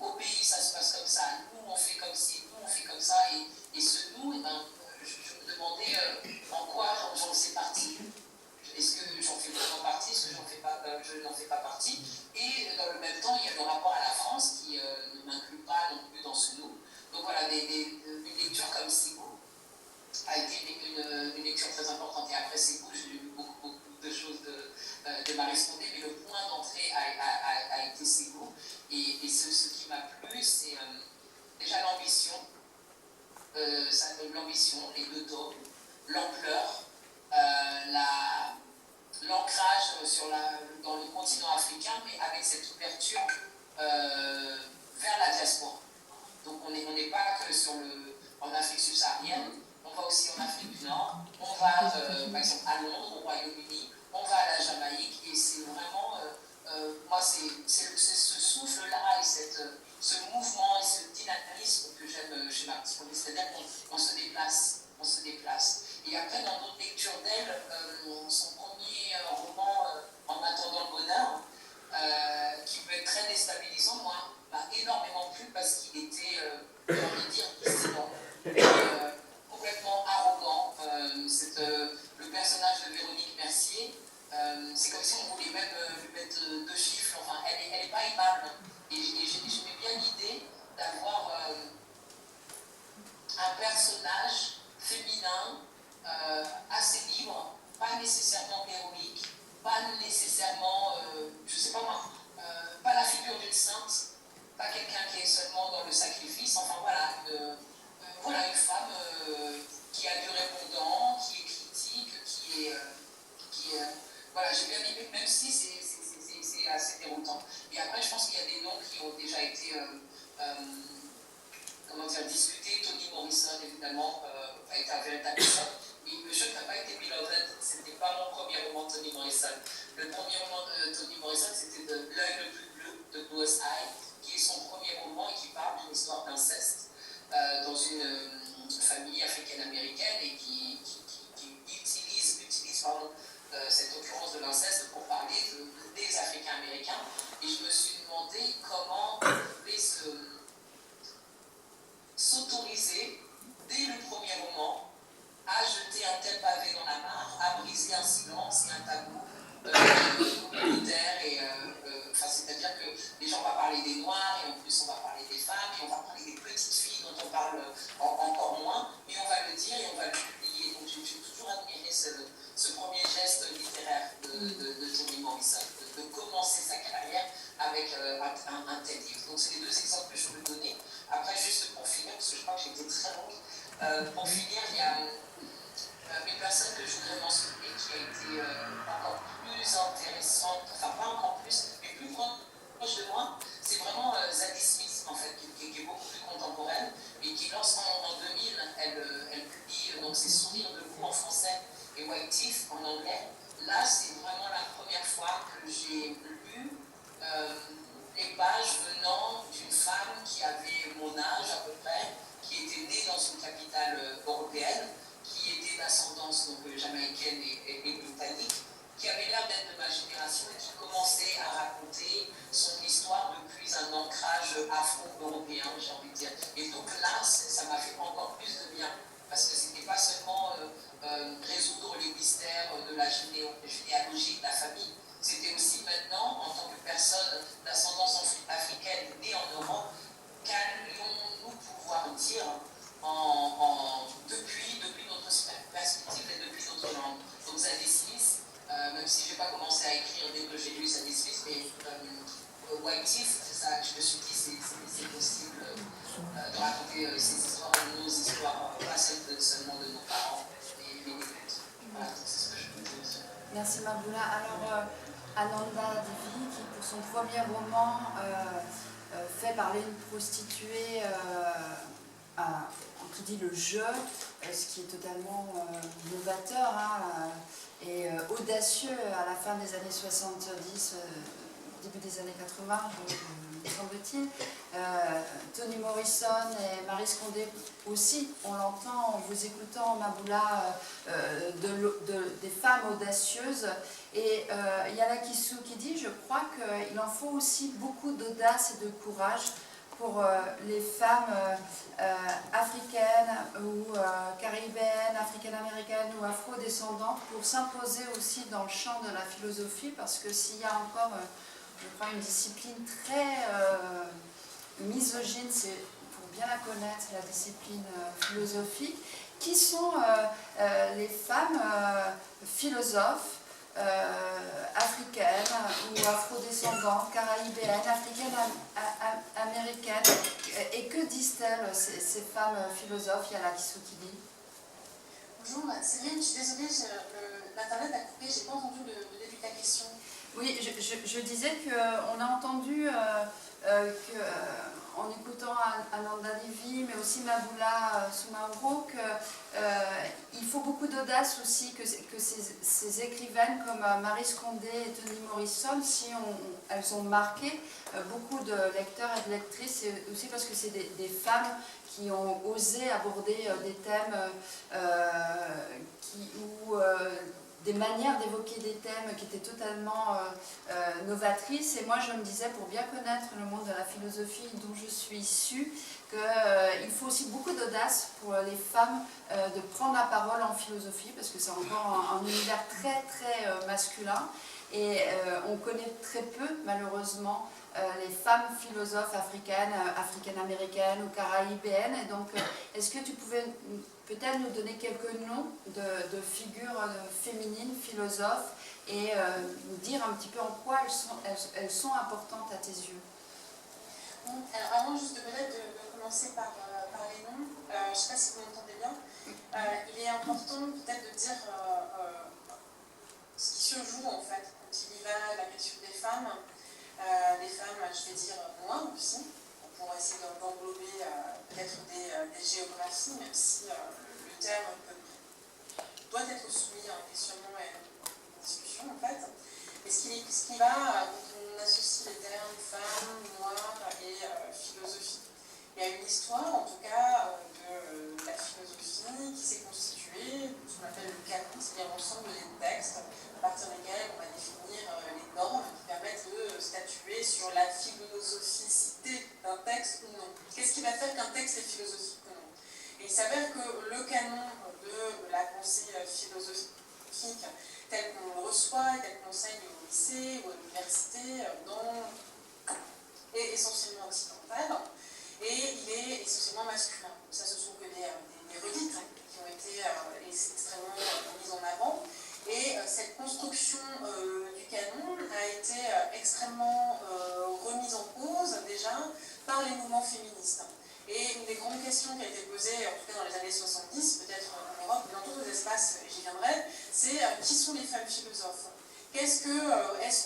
au pays, ça se passe comme ça, nous on fait comme ci, nous on fait comme ça, et ce nous, eh ben, je me demandais en quoi j'en fais partie. Est-ce que j'en fais vraiment partie, est-ce que je n'en fais pas partie? Et dans le même temps, il y a le rapport à la France qui ne m'inclut pas non plus dans ce nous. Donc voilà, une lecture comme Sigo a été une lecture très importante. Et après Sigo, j'ai lu beaucoup de choses de Marie Scondé, mais le point d'entrée a été Sigo. Et ce qui m'a plu, c'est déjà l'ambition, les 2 tomes, l'ampleur, l'ancrage dans le continent africain, mais avec cette ouverture vers la diaspora. Donc on n'est pas que en Afrique subsaharienne, on va aussi en Afrique du Nord, on va par exemple à Londres, au Royaume-Uni, on va à la Jamaïque, et c'est vraiment, moi c'est ce souffle-là et ce mouvement et ce dynamisme que j'aime chez Marie Scondé, c'est-à-dire qu'on se déplace. Et après, dans d'autres lectures d'elle, son premier roman, En attendant le bonheur, qui peut être très déstabilisant, moi, m'a énormément plu parce qu'il était, j'ai envie de dire, dissident, complètement arrogant. Le personnage de Véronique Mercier, c'est comme si on voulait même lui mettre 2 chiffres, enfin, elle n'est pas aimable. Et j'aimais bien l'idée d'avoir un personnage féminin assez libre, pas nécessairement héroïque, pas nécessairement, je sais pas moi, pas la figure d'une sainte, pas quelqu'un qui est seulement dans le sacrifice, enfin voilà, une femme qui a du répondant, qui est critique, voilà, j'ai bien aimé, même si c'est assez déroutant. Et après, je pense qu'il y a des noms qui ont déjà été discutés. Toni Morrison, évidemment, a été un véritable choc. Et le choc n'a pas été Beloved, c'était pas mon premier roman de Toni Morrison. Le premier roman de Toni Morrison, c'était L'œil le plus bleu de Bluest Eye, qui est son premier roman et qui parle d'une histoire d'inceste dans une famille africaine-américaine et qui utilise cette occurrence de l'inceste pour parler des Africains-américains. Et je me suis demandé comment on pouvait s'autoriser, dès le premier roman, à jeter un tel pavé dans la mare, à briser un silence et un tabou communautaire. C'est-à-dire que les gens vont parler des Noirs, et en plus on va parler des femmes, et on va parler des petites filles dont on parle encore moins, mais on va le dire et on va le publier. Donc j'ai toujours admiré ce premier geste littéraire de Toni Morrison, de commencer sa carrière avec un tel livre. Donc c'est les 2 exemples que je peux donner. Après, juste pour finir, parce que je crois que j'ai été très longue, pour finir, il y a une personne que je voudrais mentionner qui a été encore plus intéressante, enfin pas encore plus, mais plus proche de moi, c'est vraiment Zadie Smith, en fait, qui est beaucoup plus contemporaine, et qui, en 2000, elle publie donc ses Sourires de loup en français et White Teeth en anglais. Là, c'est vraiment la première fois que j'ai lu les pages venant d'une femme qui avait mon âge à peu près, qui était née dans une capitale européenne, qui était d'ascendance jamaïcaine et britannique, qui avait l'air d'être de ma génération et qui commençait à raconter son histoire depuis un ancrage afro-européen, j'ai envie de dire. Et donc là, ça m'a fait encore plus de bien, parce que c'était pas seulement résoudre les mystères de la généalogie de la famille, c'était aussi maintenant, en tant que personne d'ascendance africaine née en Europe, qu'allions-nous pouvoir dire depuis notre perspective et depuis notre langue. Donc Zadie Smith, même si je n'ai pas commencé à écrire dès que j'ai lu Zadie Smith, mais White Teeth, c'est ça, je me suis dit c'est possible de raconter ces histoires, nos histoires, pas celles seulement de nos parents, mais les nôtres. Voilà, c'est ce que je peux dire. Merci Marboula. Alors, Ananda Devi, qui pour son premier roman fait parler une prostituée qui dit le je, ce qui est totalement novateur et audacieux à la fin des années 70 début des années 80, me semble-t-il. Toni Morrison et Maryse Condé aussi, on l'entend en vous écoutant, Maboula, des femmes audacieuses. Et il y a Lakisu qui dit, je crois qu'il en faut aussi beaucoup d'audace et de courage pour les femmes africaines ou caribéennes, africaines-américaines ou afro-descendantes pour s'imposer aussi dans le champ de la philosophie, parce que s'il y a encore, je crois, une discipline très misogyne, c'est pour bien la connaître, la discipline philosophique, qui sont les femmes philosophes africaines ou afrodescendantes, caraïbéennes, africaines, américaines. Et que disent-elles, ces femmes philosophes? Il y a Lakisu qui dit. Bonjour, Céline, je suis désolée, l'internet a coupé, j'ai pas entendu le début de ta question. Oui, je disais qu'on a entendu en écoutant Ananda Devi, mais aussi Maboula Soumaoro, qu'il faut beaucoup d'audace aussi, que ces écrivaines comme Maryse Condé et Toni Morrison, si elles ont marqué beaucoup de lecteurs et de lectrices, c'est aussi parce que c'est des femmes qui ont osé aborder des thèmes des manières d'évoquer des thèmes qui étaient totalement novatrices. Et moi, je me disais, pour bien connaître le monde de la philosophie dont je suis issue, qu'il faut aussi beaucoup d'audace pour les femmes de prendre la parole en philosophie, parce que c'est encore un univers très, très masculin. Et on connaît très peu, malheureusement, les femmes philosophes africaines, africaines-américaines ou caraïbéennes. Et donc, est-ce que tu pouvais peut-être nous donner quelques noms de figures féminines, philosophes, et nous dire un petit peu en quoi elles sont importantes à tes yeux? Bon, alors avant juste peut-être de commencer par les noms, je ne sais pas si vous m'entendez bien, il est important peut-être de dire ce qui se joue en fait quand il y va la question des femmes, je vais dire noires aussi, pour essayer d'englober peut-être des géographies, même si le terme doit être soumis à un questionnement et à une discussion en fait. Et ce qui va, quand on associe les termes femmes, noires et philosophie, il y a une histoire en tout cas de la philosophie qui s'est constituée, ce qu'on appelle le canon, c'est-à-dire l'ensemble des textes à partir desquels on va définir les normes qui permettent de statuer sur la philosophicité d'un texte ou non. Qu'est-ce qui va faire qu'un texte est philosophique ou non? Et il s'avère que le canon de la pensée philosophique tel qu'on le reçoit, tel qu'on l'enseigne au lycée ou à l'université, est essentiellement occidental et il est essentiellement masculin. Ça, ce sont que des redites qui ont été extrêmement mises en avant. Et cette construction du canon a été extrêmement remise en cause déjà par les mouvements féministes. Et une des grandes questions qui a été posée, en tout cas dans les années 70, peut-être en Europe, mais dans d'autres espaces, j'y viendrai, c'est qui sont les femmes philosophes? Est-ce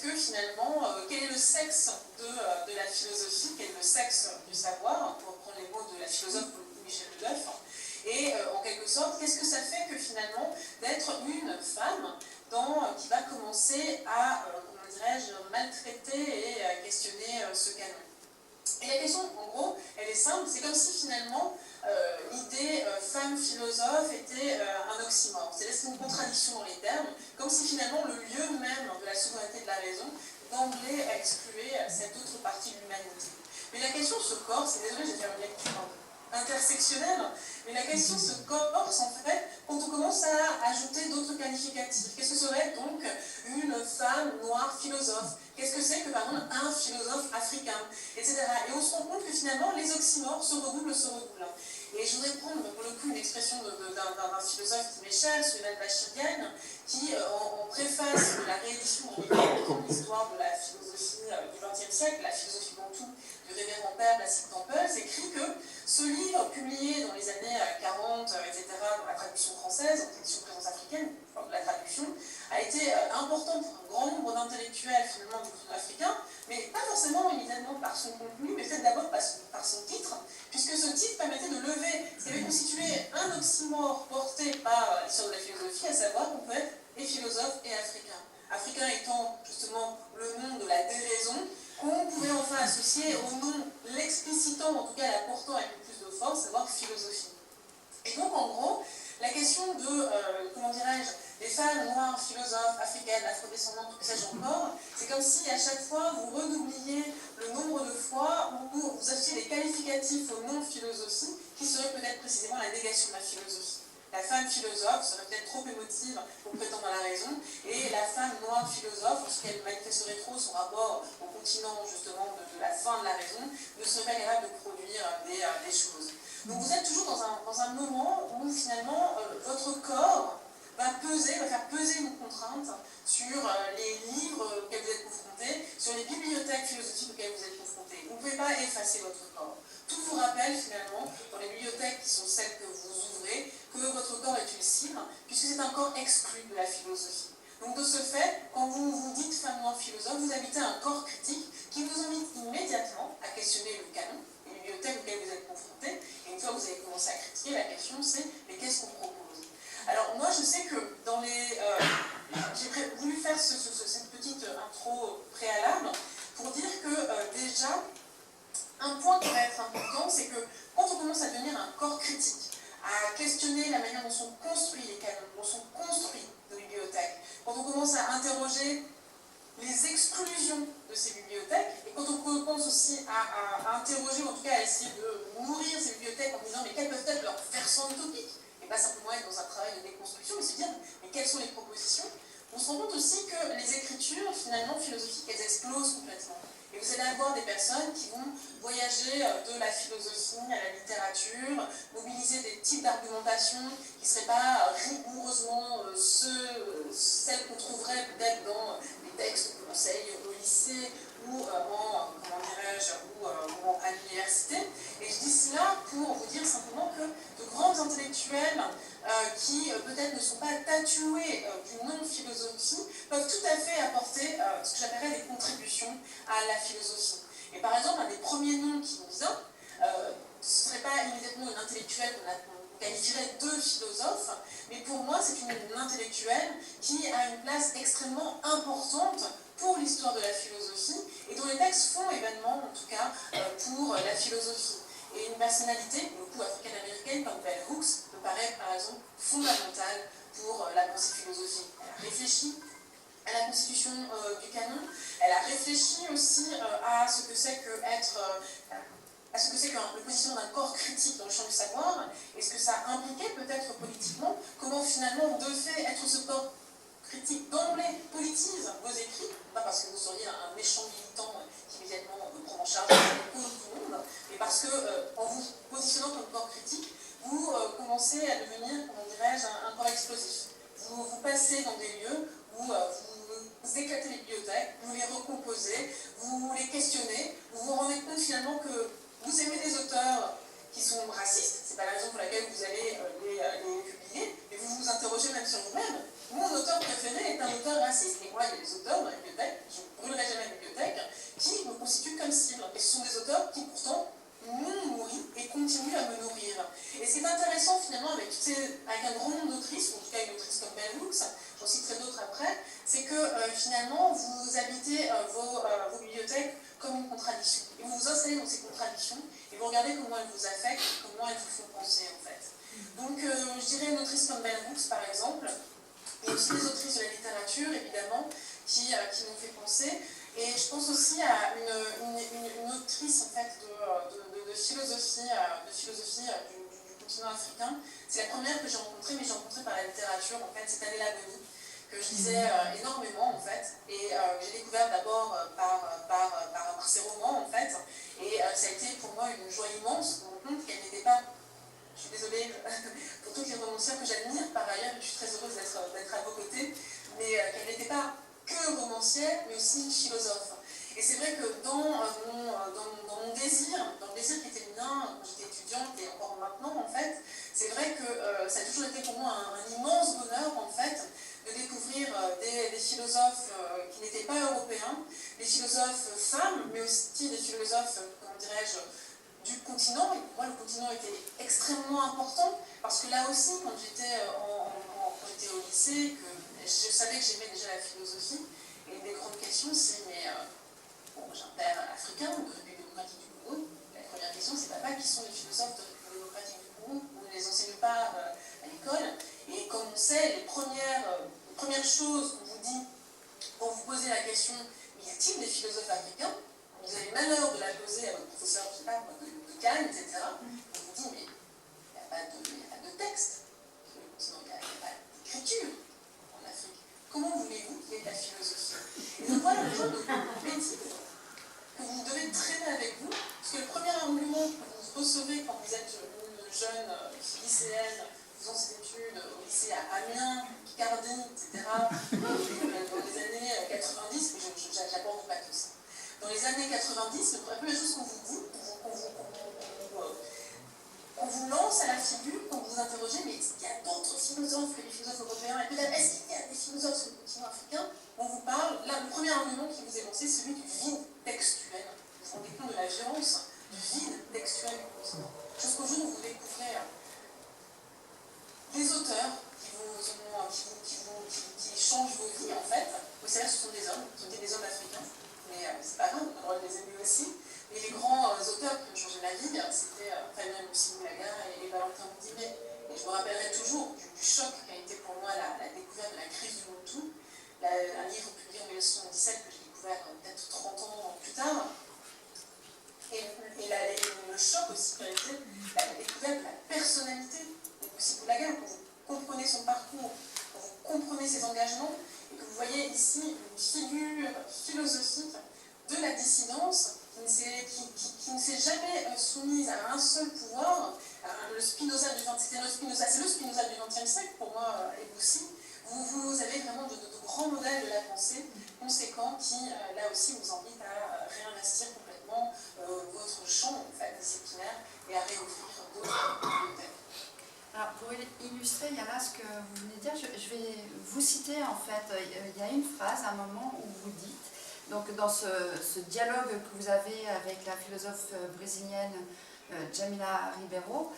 que finalement, quel est le sexe de la philosophie? Quel est le sexe du savoir? Pour reprendre les mots de la philosophe Michel Ledeuf. Et en quelque sorte, qu'est-ce que ça fait que finalement d'être une femme qui va commencer à, comment dirais-je, maltraiter et à questionner ce canon? Et la question, en gros, elle est simple, c'est comme si finalement l'idée femme philosophe était un oxymore, c'est une contradiction dans les termes, comme si finalement le lieu même de la souveraineté de la raison d'emblée excluait cette autre partie de l'humanité. Mais la question se corse, et désolé, j'ai fait une lecture intersectionnelle, mais la question se corse en fait quand on commence à ajouter d'autres qualificatifs. Qu'est-ce que serait donc une femme noire philosophe? Qu'est-ce que c'est que par exemple un philosophe africain, etc. Et on se rend compte que finalement les oxymores se redoublent. Et je voudrais prendre pour le coup une expression d'un philosophe qui m'est cher, Souleymane Bachir, qui en préface de la réédition de l'histoire de la philosophie du XXe siècle, la philosophie bantoue du révérend père Blassie Campbell, écrit que ce livre, publié dans les années 40, etc., dans la traduction française, en traduction présence africaine, la traduction, a été important pour un grand nombre d'intellectuels finalement du continent africain, mais pas forcément immédiatement par son contenu, mais peut-être d'abord par son titre, puisque ce titre permettait de lever ce qui avait constitué un oxymore porté par l'histoire de la philosophie, à savoir qu'on peut être et philosophe et africain. africain étant justement le nom de la déraison, qu'on pouvait enfin associer au nom l'explicitant, en tout cas l'apportant avec le plus de force, savoir philosophie. Et donc en gros, la question de, comment dirais-je, des femmes noires, philosophes, africaines, afrodescendantes, tout que sais-je encore, c'est comme si à chaque fois vous redoubliez le nombre de fois où vous associez des qualificatifs au nom philosophie, qui serait peut-être précisément la négation de la philosophie. La femme philosophe serait peut-être trop émotive pour prétendre à la raison, et la femme noire philosophe, lorsqu'elle manifesterait trop son rapport au continent justement de la fin de la raison, ne serait pas capable de produire des choses. Donc vous êtes toujours dans un moment où finalement votre corps va faire peser une contrainte sur les livres auxquels vous êtes confrontés, sur les bibliothèques philosophiques auxquelles vous êtes confrontés. Vous ne pouvez pas effacer votre corps. Tout vous rappelle finalement, dans les bibliothèques qui sont celles que vous ouvrez, que votre corps est une cible, puisque c'est un corps exclu de la philosophie. Donc de ce fait, quand vous vous dites femme noire philosophe, vous habitez un corps critique qui vous invite immédiatement à questionner le canon, les bibliothèques auxquelles vous êtes confrontés, et une fois que vous avez commencé à critiquer, la question c'est mais qu'est-ce qu'on propose? Alors moi je sais que dans les... j'ai voulu faire cette petite intro préalable pour dire que déjà, un point qui va être important, c'est que quand on commence à devenir un corps critique, à questionner la manière dont sont construits les canons, dont sont construits nos bibliothèques, quand on commence à interroger les exclusions de ces bibliothèques, et quand on commence aussi à interroger, ou en tout cas à essayer de nourrir ces bibliothèques en disant mais quels peuvent être leurs versants utopiques, et pas simplement être dans un travail de déconstruction, mais se dire mais quelles sont les propositions, on se rend compte aussi que les écritures finalement philosophiques, elles explosent complètement. Et vous allez avoir des personnes qui vont voyager de la philosophie à la littérature, mobiliser des types d'argumentation qui ne seraient pas rigoureusement celles qu'on trouverait peut-être dans les textes qu'on enseigne au lycée ou à l'université. Et je dis cela pour vous dire simplement que de grands intellectuels qui peut-être ne sont pas tatoués du nom philosophie peuvent tout à fait apporter ce que j'appellerais des contributions à la philosophie. Et par exemple, un des premiers noms qui nous vient, ce ne serait pas immédiatement une intellectuelle qu'on qualifierait de philosophe, mais pour moi c'est une intellectuelle qui a une place extrêmement importante pour l'histoire de la philosophie et dont les textes font événement, en tout cas, pour la philosophie. Et une personnalité, pour le coup africaine-américaine, comme Bell Hooks, me paraît par exemple fondamentale pour la pensée philosophique. Elle a réfléchi à la constitution du canon, elle a réfléchi aussi à ce que c'est que le positionnement d'un corps critique dans le champ du savoir, et ce que ça impliquait peut-être politiquement, comment finalement de fait être ce corps critique d'emblée politise vos écrits, pas parce que vous seriez un méchant militant qui immédiatement prend en charge la cause de tout le monde, mais parce que en vous positionnant comme corps critique, vous commencez à devenir, comment dirais-je, un corps explosif. Vous passez dans des lieux où vous éclatez les bibliothèques, vous les recomposez, vous les questionnez, vous vous rendez compte finalement que vous aimez des auteurs qui sont racistes, c'est pas la raison pour laquelle vous allez les publier, et vous vous interrogez même sur vous-même. Mon auteur préféré est un auteur raciste, et moi il y a des auteurs dans la bibliothèque, je ne brûlerai jamais la bibliothèque, qui me constituent comme cible, et ce sont des auteurs qui pourtant m'ont nourri et continuent à me nourrir. Et ce qui est intéressant finalement avec un grand nombre d'autrices, en tout cas une autrice comme Bell Hooks, j'en citerai d'autres après, c'est que finalement vous habitez vos bibliothèques comme une contradiction. Et vous vous installez dans ces contradictions et vous regardez comment elles vous affectent, comment elles vous font penser en fait. Donc je dirais une autrice comme Bell Hooks par exemple, et aussi les autrices de la littérature évidemment, qui m'ont fait penser. Et je pense aussi à une autrice en fait de philosophie du continent africain. C'est la première que j'ai rencontrée, mais j'ai rencontrée par la littérature en fait, c'est Adela Boni, que je lisais énormément en fait, et j'ai découvert d'abord par ses romans en fait, et ça a été pour moi une joie immense de me rendre compte qu'elle n'était pas, je suis désolée pour toutes les romancières que j'admire par ailleurs, et je suis très heureuse d'être à vos côtés, mais qu'elle n'était pas que romancière, mais aussi philosophe. Et c'est vrai que dans mon désir, dans le désir qui était le mien quand j'étais étudiante et encore maintenant en fait, c'est vrai que ça a toujours été pour moi un immense bonheur en fait de découvrir des philosophes qui n'étaient pas européens, des philosophes femmes, mais aussi des philosophes, comment dirais-je, du continent. Et pour moi, le continent était extrêmement important parce que là aussi, quand j'étais au lycée, je savais que j'aimais déjà la philosophie. question, c'est mais bon, j'ai un père africain, de République démocratique du Congo. La première question, c'est papa, qui sont les philosophes de République démocratique du Congo? On ne les enseigne pas à l'école. Et comme on sait, les premières choses qu'on vous dit quand vous posez la question, y a-t-il des philosophes africains? Vous avez le malheur de la poser à votre professeur, je ne sais pas, de Cannes, etc. On vous dit, mais il n'y a pas de texte sur le continent, il n'y a pas d'écriture en Afrique. Comment voulez-vous qu'il y ait de la philosophie? Et donc voilà le genre de bêtises que vous devez traîner avec vous, parce que le premier argument que vous recevez quand vous êtes une jeune lycéenne, faisant ses études au lycée à Amiens, Picardie, etc., dans les années 90, mais j'aborde pas tout ça. Dans les années 90, la première chose qu'on vous dit, qu'on vous lance à la figure, quand vous vous interrogez, mais il y a d'autres philosophes que les philosophes européens, et peut-être est-ce qu'il y a des philosophes sur le continent africain? On vous parle, là, le premier argument qui vous est lancé, c'est celui du vide textuel. Vous vous rendez compte de la violence du vide textuel du continent. Jusqu'au jour où vous découvrez des auteurs qui changent vos vies, en fait. Vous savez, ce sont des hommes, ce sont des hommes africains, mais c'est pas grave, on a le droit de les aimer aussi. Et les grands auteurs qui ont changé ma vie, c'était Fabien Lucy-Moulaga et Valentin Mondimet. Et je me rappellerai toujours du choc qui a été pour moi la découverte de la crise du Moutou, un livre publié en 1977 que j'ai découvert peut-être 30 ans plus tard. Et le choc aussi qui a été la découverte de la personnalité de Lucy-Moulaga, quand vous comprenez son parcours, quand vous comprenez ses engagements, et que vous voyez ici une figure philosophique de la dissidence qui ne s'est jamais soumise à un seul pouvoir. C'est le Spinoza du XXe siècle, pour moi, et aussi. Vous avez vraiment de grands modèles de la pensée conséquents qui, là aussi, vous invitent à réinvestir complètement votre champ en fait, disciplinaire et à réouvrir d'autres bibliothèques. Alors, pour illustrer, Yana, ce que vous venez de dire, je vais vous citer, en fait, il y a une phrase, à un moment où vous dites, donc dans ce dialogue que vous avez avec la philosophe brésilienne Djamila Ribeiro,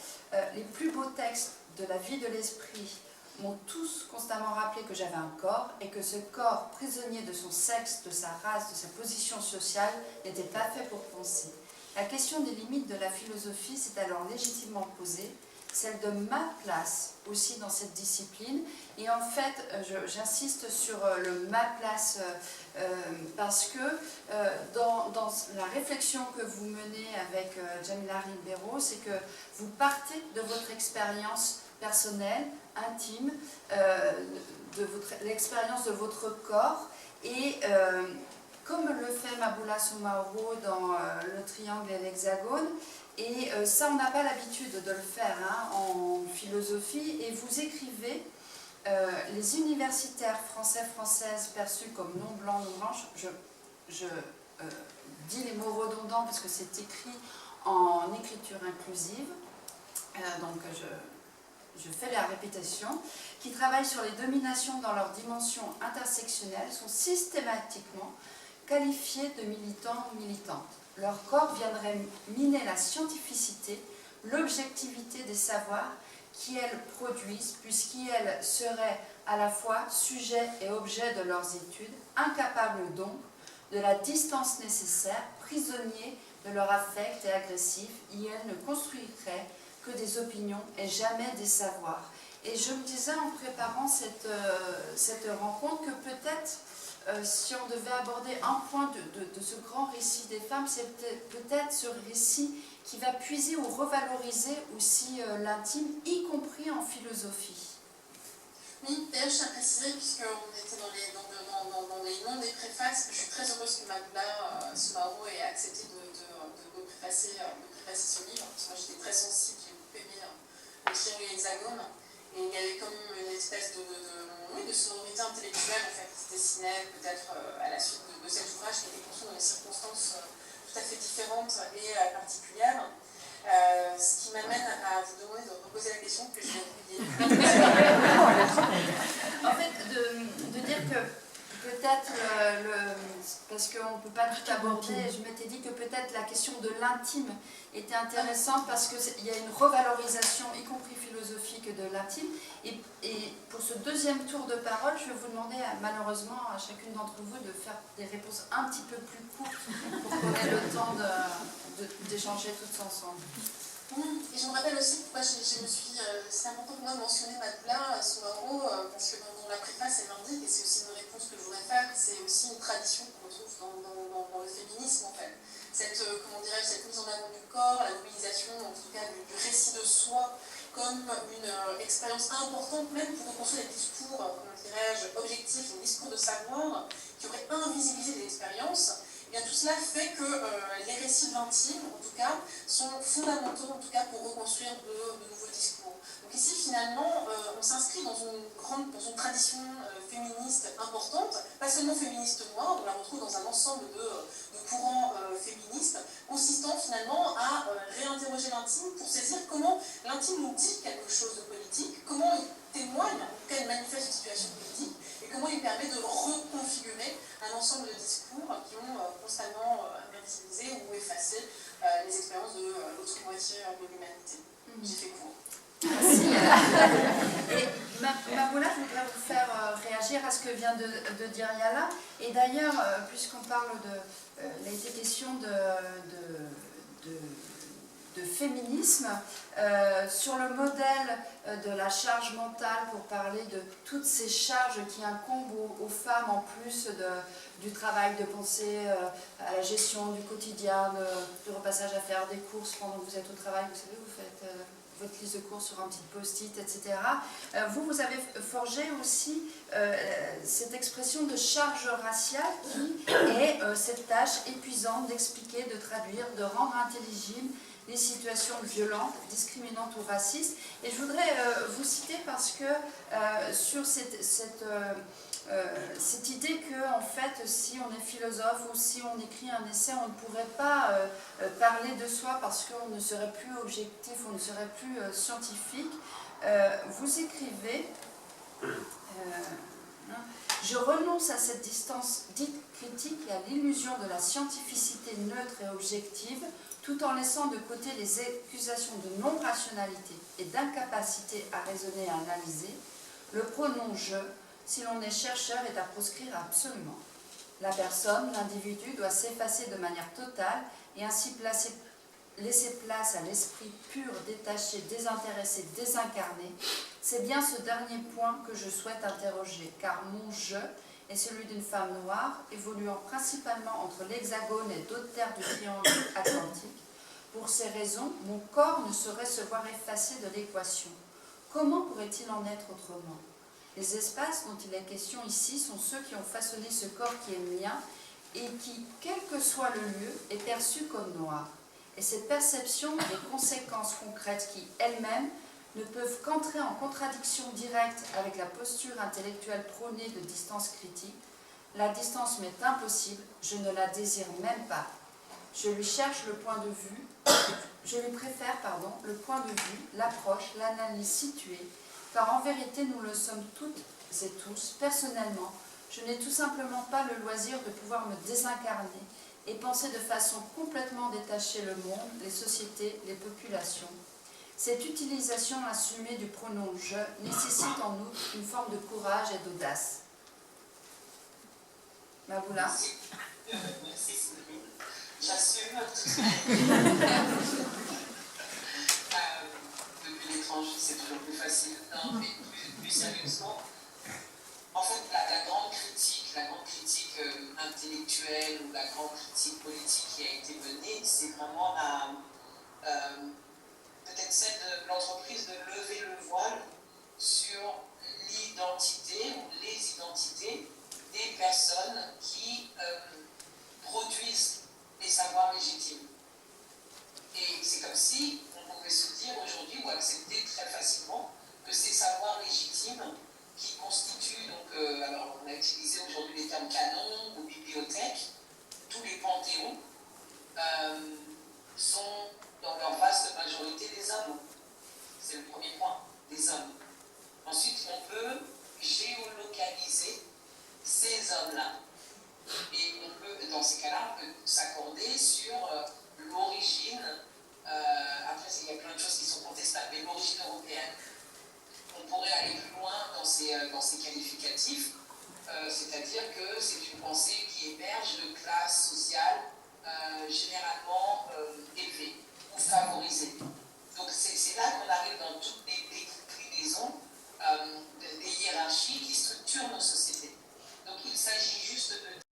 les plus beaux textes de la vie de l'esprit m'ont tous constamment rappelé que j'avais un corps et que ce corps, prisonnier de son sexe, de sa race, de sa position sociale, n'était pas fait pour penser. La question des limites de la philosophie s'est alors légitimement posée, celle de ma place aussi dans cette discipline. Et en fait, j'insiste sur le ma place parce que dans la réflexion que vous menez avec Djamila Ribeiro, c'est que vous partez de votre expérience personnelle, intime, de l'expérience de votre corps et comme le fait Mabula Soumahoro dans Le Triangle et l'Hexagone. Et ça, on n'a pas l'habitude de le faire en philosophie. Et vous écrivez les universitaires françaises perçus comme non blancs, non blanches. Je dis les mots redondants parce que c'est écrit en écriture inclusive. Donc je fais la répétition. Qui travaillent sur les dominations dans leur dimension intersectionnelle sont systématiquement qualifiés de militants ou militantes. Leur corps viendrait miner la scientificité, l'objectivité des savoirs qui elles produisent, puisqu'elles seraient à la fois sujet et objet de leurs études, incapables donc de la distance nécessaire, prisonniers de leur affect et agressifs, et elles ne construiraient que des opinions et jamais des savoirs. Et je me disais en préparant cette rencontre que peut-être si on devait aborder un point de ce grand récit des femmes, c'est peut-être ce récit qui va puiser ou revaloriser aussi l'intime, y compris en philosophie. Oui, d'ailleurs, je tiens à préciser, puisqu'on était dans les noms des préfaces, que je suis très heureuse que Mabula Soumahoro ait accepté de préfacer ce livre, parce que moi j'étais très sensible, j'ai beaucoup aimé Le Triangle et l'Hexagone, et il y avait comme une espèce de sonorité intellectuelle en fait, qui se dessinait peut-être à la suite de cet ouvrage qui était construit dans des circonstances tout à fait différentes et particulières. Ce qui m'amène à vous demander de reposer la question que je vais oublier. En fait, de dire que peut-être parce qu'on ne peut pas tout aborder, je m'étais dit que peut-être la question de l'intime était intéressante parce qu'il y a une revalorisation, y compris philosophique, de l'intime. Et pour ce deuxième tour de parole, je vais vous demander malheureusement à chacune d'entre vous de faire des réponses un petit peu plus courtes pour qu'on ait le temps d'échanger tous ensemble. Et je me rappelle aussi pourquoi je me suis. C'est important pour moi de mentionner Madoula Soumaoro, parce que dans la préface, elle l'indique, et c'est aussi une réponse que je voudrais faire, c'est aussi une tradition qu'on retrouve dans le féminisme en fait. Cette mise en avant du corps, la mobilisation, en tout cas du récit de soi, comme une expérience importante, même pour reconstruire des discours, objectifs, des discours de savoir, qui auraient invisibilisé des expériences. Eh bien, tout cela fait que les récits de l'intime, en tout cas, sont fondamentaux, en tout cas, pour reconstruire de nouveaux discours. Donc ici, finalement, on s'inscrit dans une tradition féministe importante, pas seulement féministe noire, on la retrouve dans un ensemble de courants féministes, consistant finalement à réinterroger l'intime pour saisir comment l'intime nous dit quelque chose de politique, comment il témoigne, en tout cas il manifeste une situation politique, et comment il permet de reconfigurer un ensemble de discours qui ont constamment invisibilisé ou effacé les expériences de l'autre moitié de l'humanité. J'ai fait court. Merci. Et Mamoula, je voudrais vous faire réagir à ce que vient de dire Yala. Et d'ailleurs, puisqu'on parle il a été question de féminisme, sur le modèle de la charge mentale, pour parler de toutes ces charges qui incombent aux femmes, en plus du travail de pensée à la gestion du quotidien, du repassage à faire des courses pendant que vous êtes au travail. Vous savez, vous faites votre liste de courses sur un petit post-it, etc. Vous avez forgé aussi cette expression de charge raciale qui est cette tâche épuisante d'expliquer, de traduire, de rendre intelligible les situations violentes, discriminantes ou racistes. Et je voudrais vous citer parce que sur cette idée que, en fait, si on est philosophe ou si on écrit un essai, on ne pourrait pas parler de soi parce qu'on ne serait plus objectif, on ne serait plus scientifique. Vous écrivez je renonce à cette distance dite critique et à l'illusion de la scientificité neutre et objective, tout en laissant de côté les accusations de non-rationalité et d'incapacité à raisonner et à analyser. Le pronom « je », si l'on est chercheur, est à proscrire absolument. La personne, l'individu, doit s'effacer de manière totale et ainsi laisser place à l'esprit pur, détaché, désintéressé, désincarné. C'est bien ce dernier point que je souhaite interroger, car mon « je » est celui d'une femme noire, évoluant principalement entre l'Hexagone et d'autres terres du triangle atlantique. Pour ces raisons, mon corps ne saurait se voir effacé de l'équation. Comment pourrait-il en être autrement ? Les espaces dont il est question ici sont ceux qui ont façonné ce corps qui est mien et qui, quel que soit le lieu, est perçu comme noir. Et cette perception a des conséquences concrètes qui, elles-mêmes, ne peuvent qu'entrer en contradiction directe avec la posture intellectuelle prônée de distance critique. La distance m'est impossible, je ne la désire même pas. Je lui cherche le point de vue, je lui préfère, le point de vue, l'approche, l'analyse située, car en vérité nous le sommes toutes et tous. Personnellement, je n'ai tout simplement pas le loisir de pouvoir me désincarner et penser de façon complètement détachée le monde, les sociétés, les populations. Cette utilisation assumée du pronom « je » nécessite en outre une forme de courage et d'audace. Maboula. Merci Céline. J'assume. Depuis l'étranger, c'est toujours plus facile. Non, mais plus sérieusement, en fait, la grande critique intellectuelle ou la grande critique politique qui a été menée, c'est vraiment peut-être celle de l'entreprise de lever le voile sur l'identité ou les identités des personnes qui produisent les savoirs légitimes. Et c'est comme si on pouvait se dire aujourd'hui ou accepter très facilement que ces savoirs légitimes qui constituent, donc, alors on a utilisé aujourd'hui les termes canon ou bibliothèque, tous les panthéons sont dans leur vaste majorité des hommes. C'est le premier point, des hommes. Ensuite, on peut géolocaliser Et on peut, dans ces cas-là, on peut s'accorder sur l'origine, après il y a plein de choses qui sont contestables, mais l'origine européenne. On pourrait aller plus loin dans ces qualificatifs, c'est-à-dire que c'est une pensée qui émerge de classe